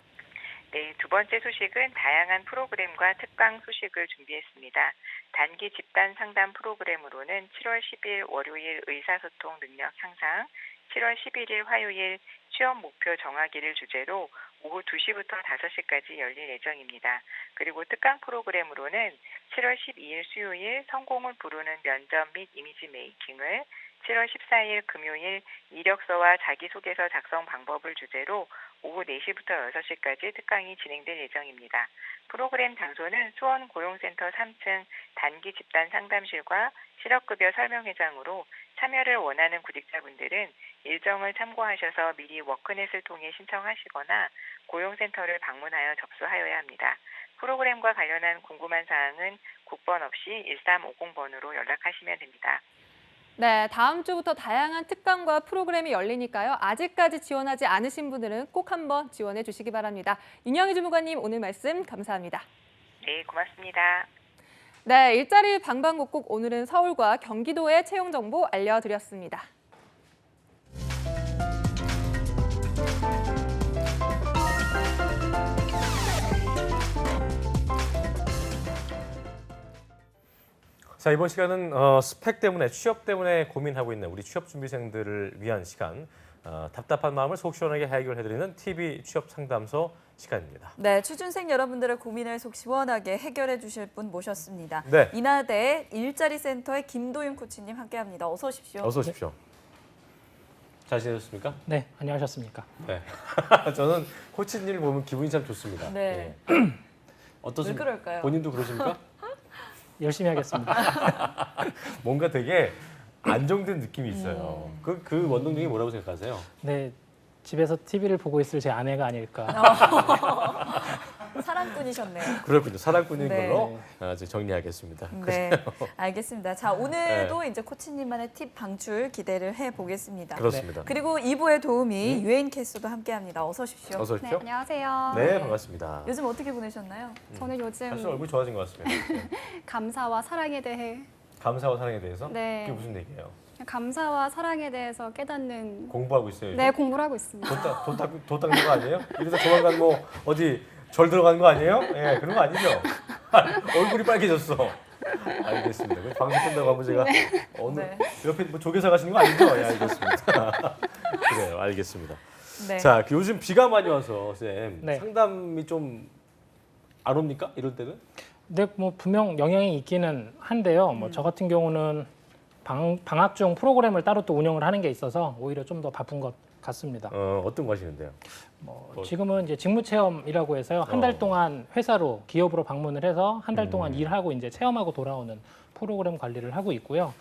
네, 두 번째 소식은 다양한 프로그램과 특강 소식을 준비했습니다. 단기 집단 상담 프로그램으로는 7월 10일 월요일 의사소통 능력 향상, 7월 11일 화요일 취업 목표 정하기를 주제로 오후 2시부터 5시까지 열릴 예정입니다. 그리고 특강 프로그램으로는 7월 12일 수요일 성공을 부르는 면접 및 이미지 메이킹을, 7월 14일 금요일 이력서와 자기소개서 작성 방법을 주제로 오후 4시부터 6시까지 특강이 진행될 예정입니다. 프로그램 장소는 수원 고용센터 3층 단기 집단 상담실과 실업급여 설명회장으로 참여를 원하는 구직자분들은 일정을 참고하셔서 미리 워크넷을 통해 신청하시거나 고용센터를 방문하여 접수하여야 합니다. 프로그램과 관련한 궁금한 사항은 국번 없이 1350번으로 연락하시면 됩니다. 네, 다음 주부터 다양한 특강과 프로그램이 열리니까요. 아직까지 지원하지 않으신 분들은 꼭 한번 지원해 주시기 바랍니다. 윤영희 주무관님 오늘 말씀 감사합니다. 네, 고맙습니다. 네, 일자리 방방곡곡 오늘은 서울과 경기도의 채용 정보 알려드렸습니다. 자, 이번 시간은 스펙 때문에, 취업 때문에 고민하고 있는 우리 취업준비생들을 위한 시간, 답답한 마음을 속 시원하게 해결해드리는 TV 취업 상담소 시간입니다. 네, 취준생 여러분들의 고민을 속 시원하게 해결해 주실 분 모셨습니다. 네. 인하대 일자리센터의 김도윤 코치님 함께합니다. 어서 오십시오. 어서 오십시오. 잘 지내셨습니까? 네, 안녕하셨습니까? 네. 저는 코치님을 보면 기분이 참 좋습니다. 네. 예. 어떠십니까? 왜 그럴까요? 본인도 그러십니까? 열심히 하겠습니다. 뭔가 되게 안정된 느낌이 있어요. 그 원동력이 뭐라고 생각하세요? 네, 집에서 TV를 보고 있을 제 아내가 아닐까. 사랑꾼이셨네요. 그렇군요. 사랑꾼인 네. 걸로 이제 정리하겠습니다. 네, 알겠습니다. 자, 오늘도 이제 코치님만의 팁 방출 기대를 해보겠습니다. 그렇습니다. 그리고 2부의 도우미 유엔 캐스터도 함께합니다. 어서 오십시오. 어서 네, 오십시오. 안녕하세요. 네, 반갑습니다. 요즘 어떻게 보내셨나요? 저는 요즘 사실 얼굴 좋아진 것 같습니다. 네. 감사와 사랑에 대해 감사와 사랑에 대해서 네. 그게 무슨 얘기예요? 감사와 사랑에 대해서 깨닫는 공부하고 있어요. 요즘? 네, 공부를 하고 있습니다. 돈 닦는 거 아니에요? 이러다 조만간 뭐 어디 절 들어가는 거 아니에요? 예, 그런 거 아니죠? 얼굴이 빨개졌어. 알겠습니다. 그럼 방송 끝나고 한번 제가 오늘 옆에 뭐 조교사 가시는 거 아니죠? 예, 알겠습니다. 그래요, 알겠습니다. 네. 자, 요즘 비가 많이 와서 쌤 네. 상담이 좀 안 옵니까? 이럴 때는? 근데 뭐 분명 영향이 있기는 한데요. 뭐 저 같은 경우는 방학 중 프로그램을 따로 또 운영을 하는 게 있어서 오히려 좀 더 바쁜 것 같습니다. 어떤 거 하시는데요? 지금은 이제 직무 체험이라고 해서요. 한 달 동안 회사로 기업으로 방문을 해서 한 달 동안 일하고 이제 체험하고 돌아오는 프로그램 관리를 하고 있고요.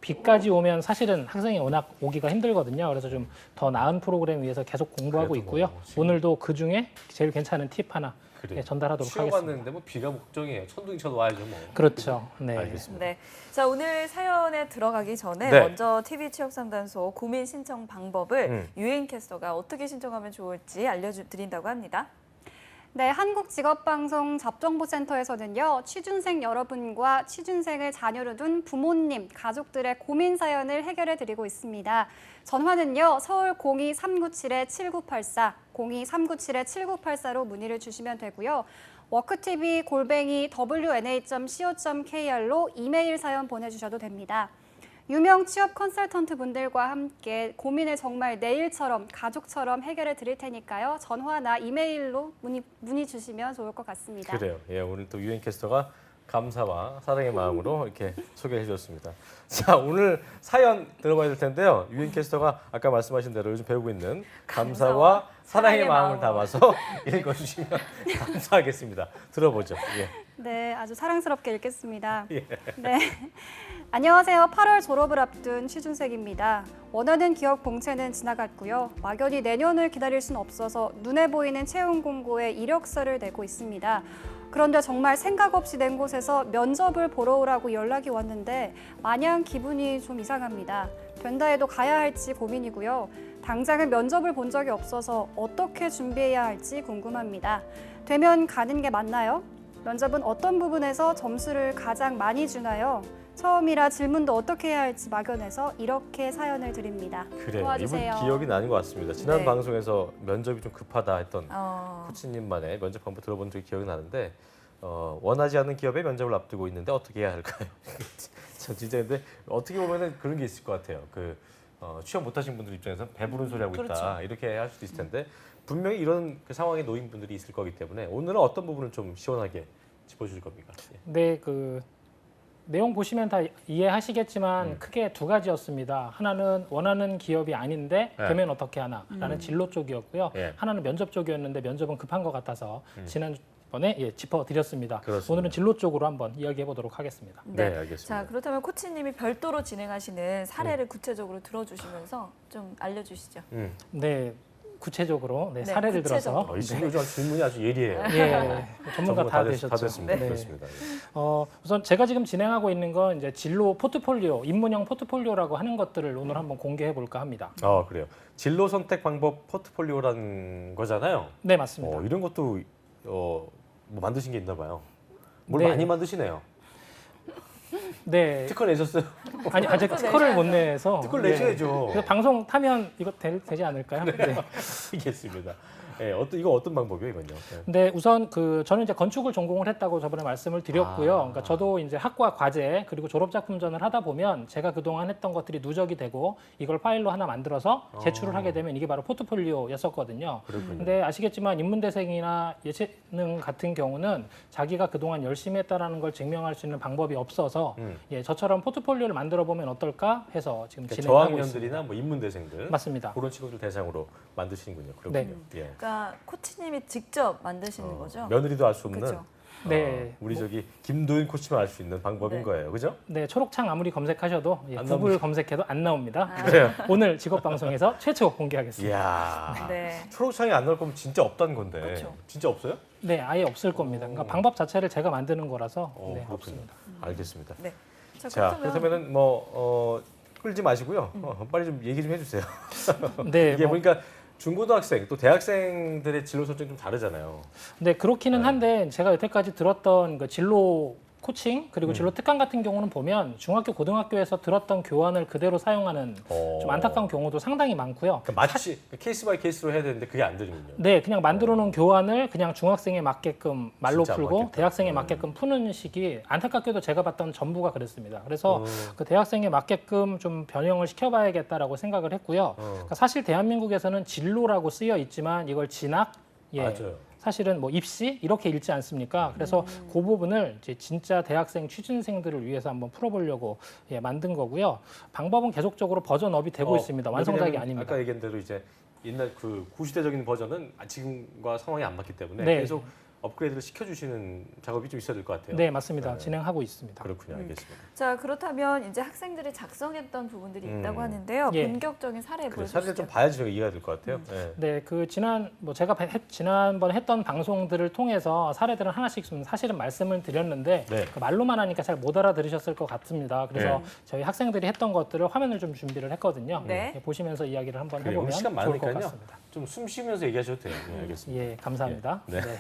비까지 오면 사실은 학생이 워낙 오기가 힘들거든요. 그래서 좀 더 나은 프로그램 위해서 계속 공부하고 그래도 있고요. 뭐 지금- 오늘도 그 중에 제일 괜찮은 팁 하나 그래요. 예, 전달하도록 취업 하겠습니다. 왔는데 뭐 비가 걱정이에요. 천둥이 쳐도 와야죠 뭐. 그렇죠. 네. 알겠습니다. 네. 자, 오늘 사연에 들어가기 전에 네. 먼저 TV 취업 상담소 고민 신청 방법을 유엔 캐스터가 어떻게 신청하면 좋을지 알려드린다고 합니다. 네, 한국직업방송 잡정보센터에서는요, 취준생 여러분과 취준생을 자녀로 둔 부모님, 가족들의 고민 사연을 해결해 드리고 있습니다. 전화는요, 서울 02397-7984, 02397-7984로 문의를 주시면 되고요. worktv@wna.co.kr로 이메일 사연 보내주셔도 됩니다. 유명 취업 컨설턴트 분들과 함께 고민을 정말 내일처럼 가족처럼 해결해 드릴 테니까요. 전화나 이메일로 문의 주시면 좋을 것 같습니다. 그래요. 예, 오늘 또 유엔 캐스터가 감사와 사랑의 마음으로 이렇게 소개해 주셨습니다. 자, 오늘 사연 들어봐야 될 텐데요. 유엔 캐스터가 아까 말씀하신 대로 요즘 배우고 있는 감사와 사랑의 마음을 담아서 읽어주시면 감사하겠습니다. 들어보죠. 예. 네, 아주 사랑스럽게 읽겠습니다. 예. 네. 안녕하세요. 8월 졸업을 앞둔 취준생입니다. 원하는 기업 공채는 지나갔고요. 막연히 내년을 기다릴 수는 없어서 눈에 보이는 채용 공고에 이력서를 내고 있습니다. 그런데 정말 생각 없이 낸 곳에서 면접을 보러 오라고 연락이 왔는데 마냥 기분이 좀 이상합니다. 된다 해도 가야 할지 고민이고요. 당장은 면접을 본 적이 없어서 어떻게 준비해야 할지 궁금합니다. 되면 가는 게 맞나요? 면접은 어떤 부분에서 점수를 가장 많이 주나요? 처음이라 질문도 어떻게 해야 할지 막연해서 이렇게 사연을 드립니다. 그래요. 도와주세요. 이분 기억이 나는 것 같습니다. 지난 네. 방송에서 면접이 좀 급하다 했던 어, 코치님만의 면접 방법 들어본 적이 기억이 나는데 원하지 않는 기업에 면접을 앞두고 있는데 어떻게 해야 할까요? 참 진짜 근데 어떻게 보면은 그런 게 있을 것 같아요. 취업 못하신 분들 입장에서 배부른 소리 하고 있다 그렇죠. 이렇게 할 수도 있을 텐데 분명히 이런 그 상황에 놓인 분들이 있을 거기 때문에 오늘은 어떤 부분을 좀 시원하게 짚어주실 겁니까? 예. 네, 내용 보시면 다 이해하시겠지만 크게 두 가지였습니다. 하나는 원하는 기업이 아닌데 네. 되면 어떻게 하나라는 진로 쪽이었고요. 예. 하나는 면접 쪽이었는데 면접은 급한 것 같아서 지난번에 짚어드렸습니다. 그렇습니다. 오늘은 진로 쪽으로 한번 이야기해 보도록 하겠습니다. 네, 알겠습니다. 자, 그렇다면 코치님이 별도로 진행하시는 사례를 구체적으로 들어주시면서 좀 알려주시죠. 네, 구체적으로 네, 사례를 구체적으로. 들어서 요즘 질문이 아주 예리해요. 예, 전문가 다 되셨죠. 다 됐습니다. 네. 그렇습니다. 우선 제가 지금 진행하고 있는 건 이제 진로 포트폴리오, 입문형 포트폴리오라고 하는 것들을 오늘 한번 공개해 볼까 합니다. 그래요. 진로 선택 방법 포트폴리오라는 거잖아요. 네, 맞습니다. 이런 것도 뭐 만드신 게 있나 봐요. 뭘 네. 많이 만드시네요. 네, 특허 내셨어요? 아니 아직 특허를 못 내서 특허를 네. 내셔야죠. 그래서 방송 타면 이거 되지 않을까요? 네. 알겠습니다. 이거 어떤 방법이에요, 이건요? 네. 근데 우선 저는 이제 건축을 전공을 했다고 저번에 말씀을 드렸고요. 그러니까 저도 이제 학과 과제 그리고 졸업 작품전을 하다 보면 제가 그동안 했던 것들이 누적이 되고 이걸 파일로 하나 만들어서 제출을 하게 되면 이게 바로 포트폴리오였었거든요. 그렇군요. 근데 아시겠지만 인문대생이나 예체능 같은 경우는 자기가 그동안 열심히 했다라는 걸 증명할 수 있는 방법이 없어서 저처럼 포트폴리오를 만들어 보면 어떨까 해서 지금 진행하고 있습니다. 저학년들이나 뭐 인문대생들 맞습니다. 그런 친구들 대상으로 만드시는군요. 그렇군요. 네. 예. 그러니까 코치님이 직접 만드시는 거죠? 며느리도 알 수 없는 그렇죠. 네. 우리 저기 김도윤 코치만 알 수 있는 방법인 네. 거예요, 그죠? 네, 초록창 아무리 검색하셔도 안 구글 나옵니다. 검색해도 안 나옵니다. 그래요. 오늘 직업 방송에서 최초 공개하겠습니다. 이야. 네. 초록창이 안 나올 거면 진짜 없다는 건데. 그렇죠. 진짜 없어요? 네, 아예 없을 겁니다. 그러니까 방법 자체를 제가 만드는 거라서 네, 그렇군요. 없습니다. 알겠습니다. 네. 자, 그렇다면은 끌지 마시고요. 빨리 좀 얘기 좀 해주세요. 네, 이게 보니까 중고등학생 또 대학생들의 진로 설정이 좀 다르잖아요. 네, 그렇기는 한데 제가 여태까지 들었던 그 진로 코칭 그리고 음. 진로 특강 같은 경우는 보면 중학교, 고등학교에서 들었던 교환을 그대로 사용하는 좀 안타까운 경우도 상당히 많고요. 그러니까 마치 케이스 바이 케이스로 해야 되는데 그게 안 되는군요. 네, 그냥 만들어 놓은 교환을 그냥 중학생에 맞게끔 말로 진짜 풀고 맞겠다. 대학생에 맞게끔 푸는 식이 안타깝게도 제가 봤던 전부가 그랬습니다. 그래서 그 대학생에 맞게끔 좀 변형을 시켜봐야겠다라고 생각을 했고요. 그러니까 사실 대한민국에서는 진로라고 쓰여 있지만 이걸 진학, 맞아요. 사실은 뭐 입시 이렇게 읽지 않습니까? 그래서 그 부분을 이제 진짜 대학생 취준생들을 위해서 한번 풀어보려고 만든 거고요. 방법은 계속적으로 버전업이 되고 있습니다. 완성작이 왜냐면 아닙니다. 아까 얘기한 대로 이제 옛날 그 구시대적인 버전은 지금과 상황이 안 맞기 때문에 네. 계속 업그레이드를 시켜주시는 작업이 좀 있어야 될 것 같아요. 네, 맞습니다. 네. 진행하고 있습니다. 그렇군요, 알겠습니다. 자, 그렇다면 이제 학생들이 작성했던 부분들이 있다고 하는데요. 예. 본격적인 사례 그래, 보여주시죠. 사례를 좀 봐야지 저가 이해가 될 것 같아요. 네. 네, 그 제가 지난번 했던 방송들을 통해서 사례들을 하나씩 좀 사실은 말씀을 드렸는데 네. 그 말로만 하니까 잘 못 알아들으셨을 것 같습니다. 그래서 네. 저희 학생들이 했던 것들을 화면을 좀 준비를 했거든요. 네. 보시면서 이야기를 한번 그래요. 해보면 오늘 시간 좋을 것 많으니까요. 같습니다. 좀 숨 쉬면서 얘기하셔도 돼요. 네, 알겠습니다. 예, 감사합니다. 네. 네.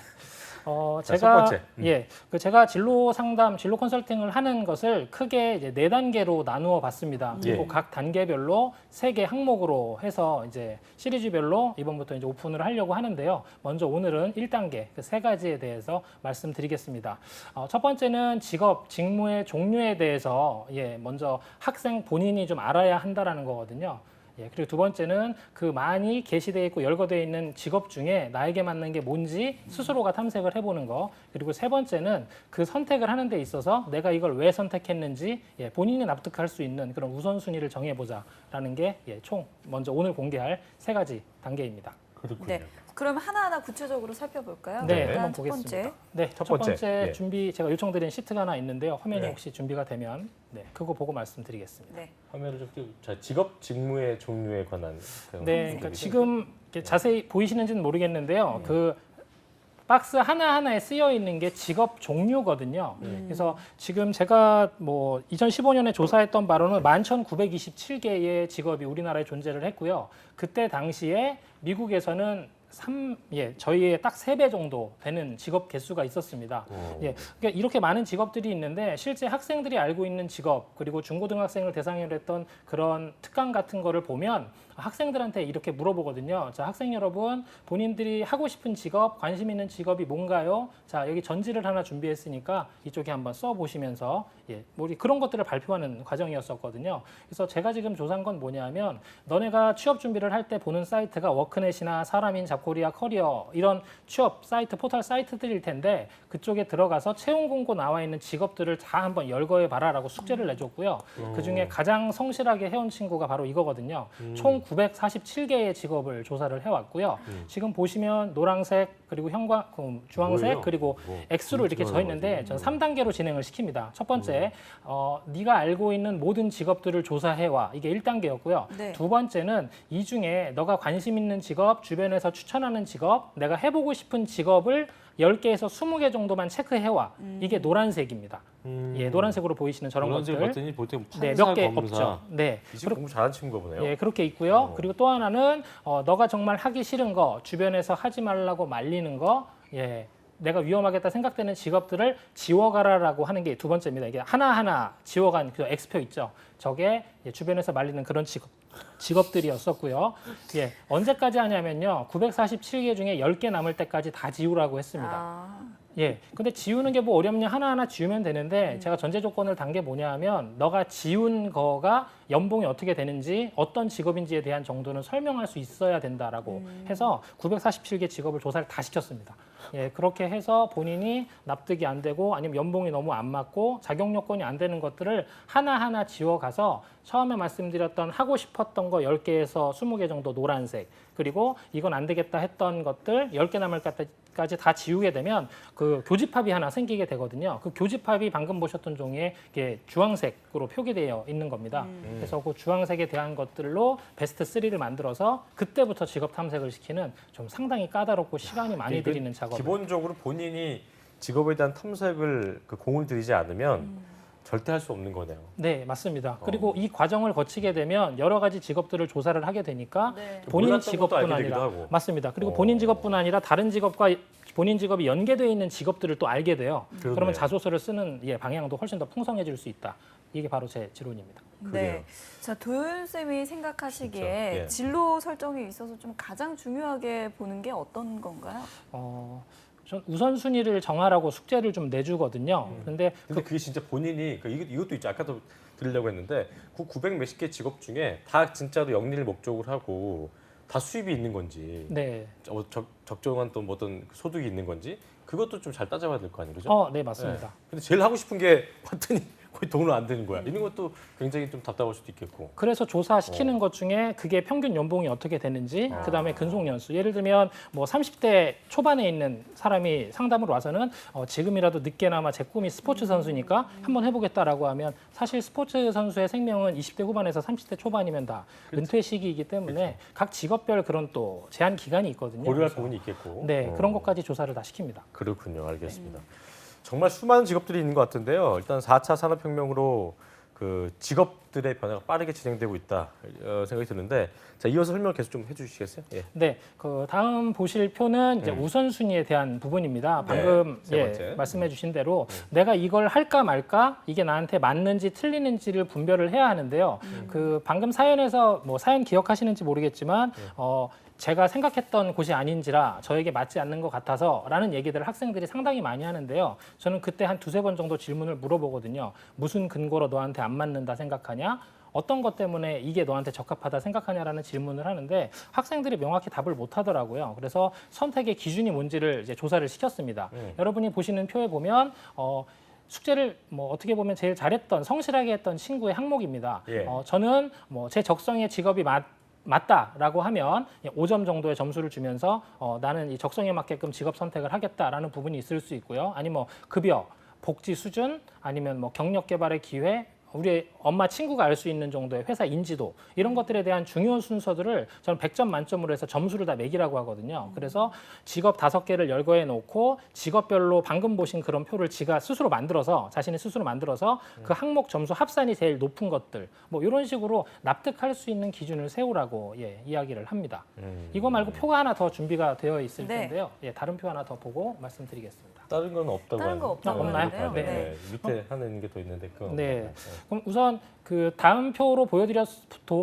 자, 제가 첫 번째. 제가 진로 상담, 진로 컨설팅을 하는 것을 크게 이제 4단계로 나누어 봤습니다. 그리고 예. 각 단계별로 3개 항목으로 해서 이제 시리즈별로 이번부터 이제 오픈을 하려고 하는데요. 먼저 오늘은 1단계 그 3가지에 대해서 말씀드리겠습니다. 첫 번째는 직업, 직무의 종류에 대해서 먼저 학생 본인이 좀 알아야 한다라는 거거든요. 그리고 두 번째는 그 많이 게시되어 있고 열거되어 있는 직업 중에 나에게 맞는 게 뭔지 스스로가 탐색을 해보는 거. 그리고 세 번째는 그 선택을 하는 데 있어서 내가 이걸 왜 선택했는지 본인이 납득할 수 있는 그런 우선순위를 정해보자라는 게 총 먼저 오늘 공개할 3가지 단계입니다. 그렇군요. 네. 그럼 하나하나 구체적으로 살펴볼까요? 네, 일단 한번 첫 보겠습니다. 번째. 네, 첫 첫 번째. 번째 예. 준비 제가 요청드린 시트가 하나 있는데요. 화면이 네. 혹시 준비가 되면 그거 보고 말씀드리겠습니다. 네. 화면을 좀 자, 직업, 직무의 종류에 관한. 네, 그러니까 지금 이렇게 자세히 보이시는지는 모르겠는데요. 그 박스 하나하나에 쓰여 있는 게 직업 종류거든요. 그래서 지금 제가 뭐 2015년에 조사했던 바로는 11,927개의 직업이 우리나라에 존재를 했고요. 그때 당시에 미국에서는 저희의 딱 3배 정도 되는 직업 개수가 있었습니다. 그러니까 이렇게 많은 직업들이 있는데 실제 학생들이 알고 있는 직업 그리고 중고등학생을 대상으로 했던 그런 특강 같은 거를 보면 학생들한테 이렇게 물어보거든요. 자, 학생 여러분, 본인들이 하고 싶은 직업, 관심 있는 직업이 뭔가요? 자, 여기 전지를 하나 준비했으니까 이쪽에 한번 써보시면서 우리 그런 것들을 발표하는 과정이었었거든요. 그래서 제가 지금 조사한 건 뭐냐면 너네가 취업 준비를 할 때 보는 사이트가 워크넷이나 사람인, 잡코리아, 커리어 이런 취업 사이트, 포털 사이트들일 텐데 그쪽에 들어가서 채용 공고 나와 있는 직업들을 다 한번 열거해 봐라라고 숙제를 내줬고요. 그중에 가장 성실하게 해온 친구가 바로 이거거든요. 총 947개의 직업을 조사를 해왔고요. 지금 보시면 노란색 그리고 주황색 뭐예요? 그리고 X로 이렇게 져 있는데 전 3단계로 진행을 시킵니다. 첫 번째, 네가 알고 있는 모든 직업들을 조사해와. 이게 1단계였고요. 네. 두 번째는 이 중에 너가 관심 있는 직업, 주변에서 추천하는 직업, 내가 해보고 싶은 직업을 10개에서 20개 정도만 체크해와. 이게 노란색입니다. 노란색으로 보이시는 저런 노란색 것들. 봤더니 보통 네, 판사, 몇 개 검사. 없죠. 네. 이 친구 공부 잘하는 친구가 보네요. 그렇게 있고요. 그리고 또 하나는 너가 정말 하기 싫은 거, 주변에서 하지 말라고 말리는 거, 내가 위험하겠다 생각되는 직업들을 지워가라라고 하는 게 두 번째입니다. 이게 하나하나 지워간 그 X표 있죠. 저게 주변에서 말리는 그런 직업들이었었고요. 언제까지 하냐면요. 947개 중에 10개 남을 때까지 다 지우라고 했습니다. 근데 지우는 게 뭐 어렵냐 하나하나 지우면 되는데 제가 전제 조건을 단 게 뭐냐 하면 너가 지운 거가 연봉이 어떻게 되는지 어떤 직업인지에 대한 정도는 설명할 수 있어야 된다라고 해서 947개 직업을 조사를 다 시켰습니다. 예, 그렇게 해서 본인이 납득이 안 되고 아니면 연봉이 너무 안 맞고 자격 요건이 안 되는 것들을 하나하나 지워가서 처음에 말씀드렸던 하고 싶었던 거 10개에서 20개 정도 노란색, 그리고 이건 안 되겠다 했던 것들 10개 남을 까지 다 지우게 되면 그 교집합이 하나 생기게 되거든요. 그 교집합이 방금 보셨던 종이에 이게 주황색으로 표기되어 있는 겁니다. 그래서 그 주황색에 대한 것들로 베스트 3를 만들어서 그때부터 직업 탐색을 시키는 좀 상당히 까다롭고 시간이 많이 이게 들이는 작업. 기본적으로 본인이 직업에 대한 탐색을 그 공을 들이지 않으면 절대 할 수 없는 거네요. 네, 맞습니다. 그리고 이 과정을 거치게 되면 여러 가지 직업들을 조사를 하게 되니까 네. 본인 몰랐던 것도 직업뿐 알게 되기도 아니라 하고. 맞습니다. 그리고 본인 직업뿐 아니라 다른 직업과 본인 직업이 연계되어 있는 직업들을 또 알게 돼요. 그러네요. 그러면 자소서를 쓰는 방향도 훨씬 더 풍성해질 수 있다. 이게 바로 제 지론입니다. 네. 자, 도윤 쌤이 생각하시기에 그렇죠. 예. 진로 설정에 있어서 좀 가장 중요하게 보는 게 어떤 건가요? 전 우선순위를 정하라고 숙제를 좀 내주거든요. 근데 근데 그게 진짜 본인이 이것도 있죠. 아까도 드리려고 했는데 그 900 몇십 개 직업 중에 다 진짜로 영리를 목적으로 하고 다 수입이 있는 건지 네. 적정한 또 어떤 소득이 있는 건지 그것도 좀 잘 따져봐야 될 거 아니에요, 그죠? 네, 맞습니다. 네. 근데 제일 하고 싶은 게 봤더니 거의 돈을 안 되는 거야. 이런 것도 굉장히 좀 답답할 수도 있겠고. 그래서 조사시키는 것 중에 그게 평균 연봉이 어떻게 되는지, 그다음에 근속 연수. 예를 들면 뭐 30대 초반에 있는 사람이 상담으로 와서는 지금이라도 늦게나마 제 꿈이 스포츠 선수니까 한번 해보겠다라고 하면 사실 스포츠 선수의 생명은 20대 후반에서 30대 초반이면 다 은퇴 시기이기 때문에 각 직업별 그런 또 제한 기간이 있거든요. 고려할 그래서 부분이 있겠고. 네, 그런 것까지 조사를 다 시킵니다. 그렇군요. 알겠습니다. 정말 수많은 직업들이 있는 것 같은데요. 일단 4차 산업혁명으로 그 직업들의 변화가 빠르게 진행되고 있다 생각이 드는데, 자, 이어서 설명을 계속 좀 해주시겠어요? 예. 네, 그 다음 보실 표는 이제 우선순위에 대한 부분입니다. 방금 세 번째. 말씀해주신 대로 내가 이걸 할까 말까 이게 나한테 맞는지 틀리는지를 분별을 해야 하는데요. 그 방금 사연에서 뭐 사연 기억하시는지 모르겠지만 제가 생각했던 곳이 아닌지라 저에게 맞지 않는 것 같아서라는 얘기들을 학생들이 상당히 많이 하는데요. 저는 그때 한 두세 번 정도 질문을 물어보거든요. 무슨 근거로 너한테 안 맞는다 생각하냐? 어떤 것 때문에 이게 너한테 적합하다 생각하냐라는 질문을 하는데 학생들이 명확히 답을 못 하더라고요. 그래서 선택의 기준이 뭔지를 이제 조사를 시켰습니다. 여러분이 보시는 표에 보면 숙제를 뭐 어떻게 보면 제일 잘했던 성실하게 했던 친구의 항목입니다. 예. 저는 뭐 제 적성의 직업이 맞다라고 하면 5점 정도의 점수를 주면서 나는 이 적성에 맞게끔 직업 선택을 하겠다라는 부분이 있을 수 있고요. 아니면 뭐 급여, 복지 수준, 아니면 뭐 경력 개발의 기회, 우리 엄마 친구가 알 수 있는 정도의 회사 인지도 이런 것들에 대한 중요한 순서들을 저는 100점 만점으로 해서 점수를 다 매기라고 하거든요. 그래서 직업 5개를 열거해 놓고 직업별로 방금 보신 그런 표를 지가 스스로 만들어서 자신이 스스로 만들어서 그 항목 점수 합산이 제일 높은 것들 뭐 이런 식으로 납득할 수 있는 기준을 세우라고 이야기를 합니다. 이거 말고 표가 하나 더 준비가 되어 있을 네. 텐데요. 다른 표 하나 더 보고 말씀드리겠습니다. 다른 건 없다고 다른 거 없다고 없나요? 하는데요. 네. 밑에 하는 게 더 있는데 그건 네. 없나요? 그럼 우선 그 다음 표로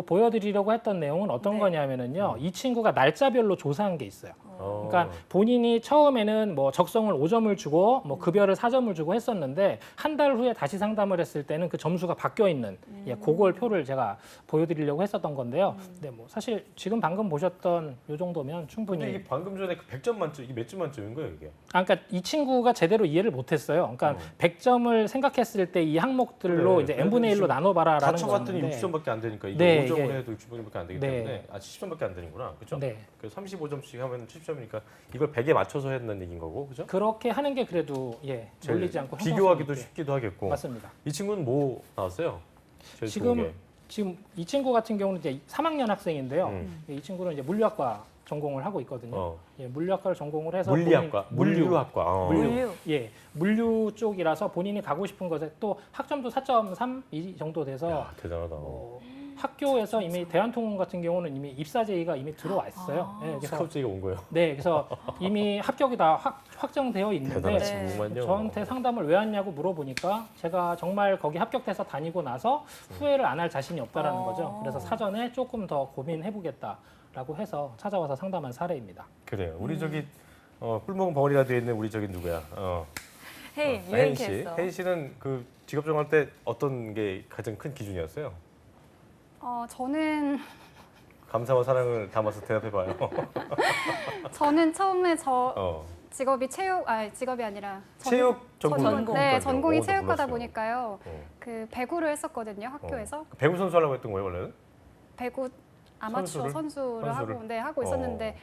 보여드리려고 했던 내용은 어떤 네. 거냐면은요. 이 친구가 날짜별로 조사한 게 있어요. 어. 그러니까 본인이 처음에는 뭐 적성을 5점을 주고 뭐 급여를 4점을 주고 했었는데 한 달 후에 다시 상담을 했을 때는 그 점수가 바뀌어 있는 그걸 표를 제가 보여드리려고 했었던 건데요. 네, 뭐 사실 지금 방금 보셨던 요 정도면 충분히. 근데 이게 방금 전에 그 100점 만점 이게 몇 점 만점인 거예요, 이게? 그러니까 이 친구가 제대로 이해를 못했어요. 그러니까 100점을 생각했을 때 이 항목들로 그래. 이제 n분의 1로 나눠봐라라는 다 쳐봤더니 건데. 60점밖에 안 되니까 이게 네, 5점을 이게- 해도 60점밖에 안 되기 네. 때문에 70점밖에 안 되는구나, 그렇죠? 네. 그래서 35점씩 하면 70점이니까 이걸 100에 맞춰서 했는 얘기인 거고, 그렇죠? 그렇게 하는 게 그래도 놀리지 않고 비교하기도 형성성 있게. 쉽기도 하겠고. 맞습니다. 이 친구는 뭐 나왔어요? 제일 좋은 게. 지금 이 친구 같은 경우는 이제 3학년 학생인데요. 이 친구는 이제 물리학과 전공을 하고 있거든요. 물리학과를 전공을 해서 물리학과, 물류학과. 물류 쪽이라서 본인이 가고 싶은 것에 또 학점도 4.3 이 정도 돼서 야, 대단하다. 학교에서 이미 대한통운 같은 경우는 이미 입사 제의가 이미 들어왔어요. 그래서 스카우트가 온 거예요. 네, 그래서 이미 합격이 다 확정되어 있는데 대단한 친구만요. 저한테 상담을 왜 왔냐고 물어보니까 제가 정말 거기 합격돼서 다니고 나서 후회를 안 할 자신이 없다라는 거죠. 그래서 사전에 조금 더 고민해보겠다라고 해서 찾아와서 상담한 사례입니다. 그래요. 우리 저기 꿀먹은 벙어리가 되어 있는 우리 저기 누구야? 혜인, 혜인 씨. 유행캐스터. 혜인 씨는 그 직업 정할 때 어떤 게 가장 큰 기준이었어요? 저는 감사와 사랑을 담아서 대답해봐요. 저는 처음에 어. 직업이 직업이 아니라 체육 전공. 네, 전공이 오, 나 체육과다 몰랐어요. 보니까요. 어. 그 배구를 했었거든요, 학교에서. 배구 선수 하려고 했던 거예요, 원래는? 배구 아마추어 선수를 하고 선수를? 하고 있었는데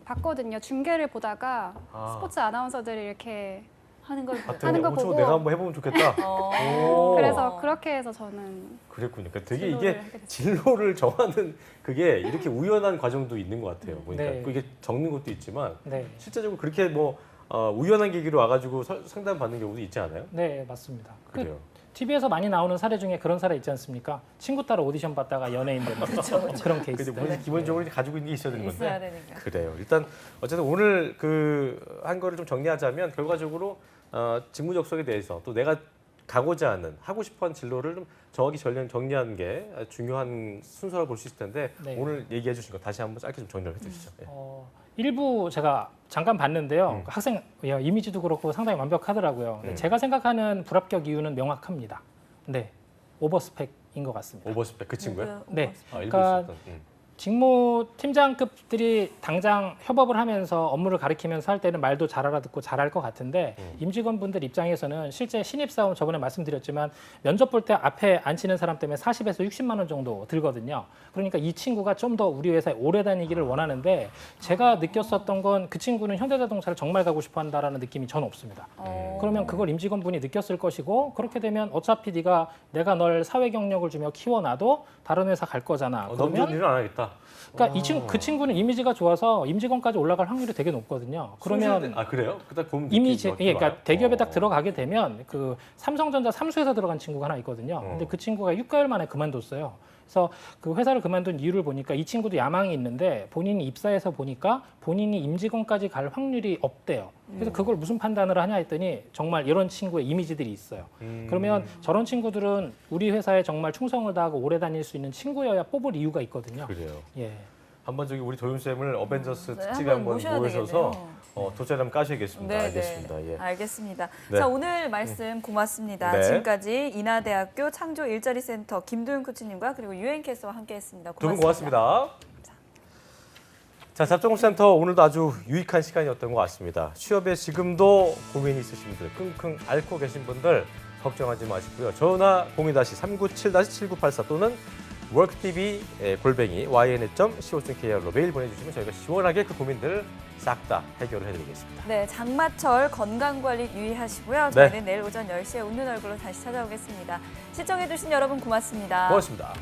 봤거든요. 중계를 보다가 아. 스포츠 아나운서들이 이렇게 하는 걸 하는 거 보고 내가 한번 해보면 좋겠다. 오. 그래서 그렇게 해서 저는 그랬군요. 그러니까 되게 진로를 이게 하게 됐어요. 진로를 정하는 그게 이렇게 우연한 과정도 있는 것 같아요. 보니까 네. 이게 적는 것도 있지만 네, 실제적으로 그렇게 뭐 우연한 계기로 와가지고 상담 받는 경우도 있지 않아요? 네 맞습니다. 그래요. TV에서 많이 나오는 사례 중에 그런 사례 있지 않습니까? 친구 따라 오디션 봤다가 연예인 되는 그런 근데 케이스. 본인 기본적으로 가지고 있는 게 있어야 되는 건데. 있어야 되니까. 그래요. 일단 어쨌든 오늘 그 한 거를 좀 정리하자면 결과적으로 직무적성에 대해서 또 내가 가고자 하는 하고 싶어하는 진로를 좀 정확히 정리하는 게 중요한 순서라고 볼 수 있을 텐데 네. 오늘 얘기해 주신 거 다시 한번 짧게 좀 정리를 해주시죠. 예. 일부 제가 잠깐 봤는데요. 학생 이미지도 그렇고 상당히 완벽하더라고요. 근데 제가 생각하는 불합격 이유는 명확합니다. 네, 오버스펙인 것 같습니다. 오버스펙 그 친구요? 네, 일부 그러니까 있었던. 직무 팀장급들이 당장 협업을 하면서 업무를 가리키면서 할 때는 말도 잘 알아듣고 잘할 것 같은데 임직원분들 입장에서는 실제 신입사원 저번에 말씀드렸지만 면접 볼 때 앞에 앉히는 사람 때문에 40에서 60만 원 정도 들거든요. 그러니까 이 친구가 좀 더 우리 회사에 오래 다니기를 원하는데 제가 느꼈었던 건 그 친구는 현대자동차를 정말 가고 싶어 한다라는 느낌이 전 없습니다. 그러면 그걸 임직원분이 느꼈을 것이고 그렇게 되면 어차피 내가 널 사회 경력을 주며 키워놔도 다른 회사 갈 거잖아. 너무 좋은 일은 안 하겠다. 그러니까 그 친구는 이미지가 좋아서 임직원까지 올라갈 확률이 되게 높거든요. 그러면 그래요? 그딱 보면 이미지, 느낌이 그러니까 와요? 대기업에 딱 들어가게 되면 그 삼성전자 삼수회사 들어간 친구가 하나 있거든요. 근데 그 친구가 6개월 만에 그만뒀어요. 그래서 그 회사를 그만둔 이유를 보니까 이 친구도 야망이 있는데 본인이 입사해서 보니까 본인이 임직원까지 갈 확률이 없대요. 그래서 그걸 무슨 판단을 하냐 했더니 정말 이런 친구의 이미지들이 있어요. 그러면 저런 친구들은 우리 회사에 정말 충성을 다하고 오래 다닐 수 있는 친구여야 뽑을 이유가 있거든요. 그래요. 예. 한번 저기 우리 도윤 쌤을 어벤져스 네, 특집에 한번 한번 모셔야 모셔서 되겠네요. 도짜리 한번 까셔야겠습니다. 알겠습니다. 예. 알겠습니다. 네. 자, 오늘 말씀 고맙습니다. 네. 지금까지 인하대학교 창조 일자리 센터 김도윤 코치님과 그리고 유엔캐스와 함께했습니다. 두 분 고맙습니다. 자, 잡정센터 오늘도 아주 유익한 시간이었던 것 같습니다. 취업에 지금도 고민이 있으신 분들, 끙끙 앓고 계신 분들 걱정하지 마시고요. 전화 027-7984 또는 worktv @ynet.co.kr로 메일 보내주시면 저희가 시원하게 그 고민들을 싹 다 해결을 해드리겠습니다. 네, 장마철 건강관리 유의하시고요. 네. 저희는 내일 오전 10시에 웃는 얼굴로 다시 찾아오겠습니다. 시청해주신 여러분 고맙습니다. 고맙습니다.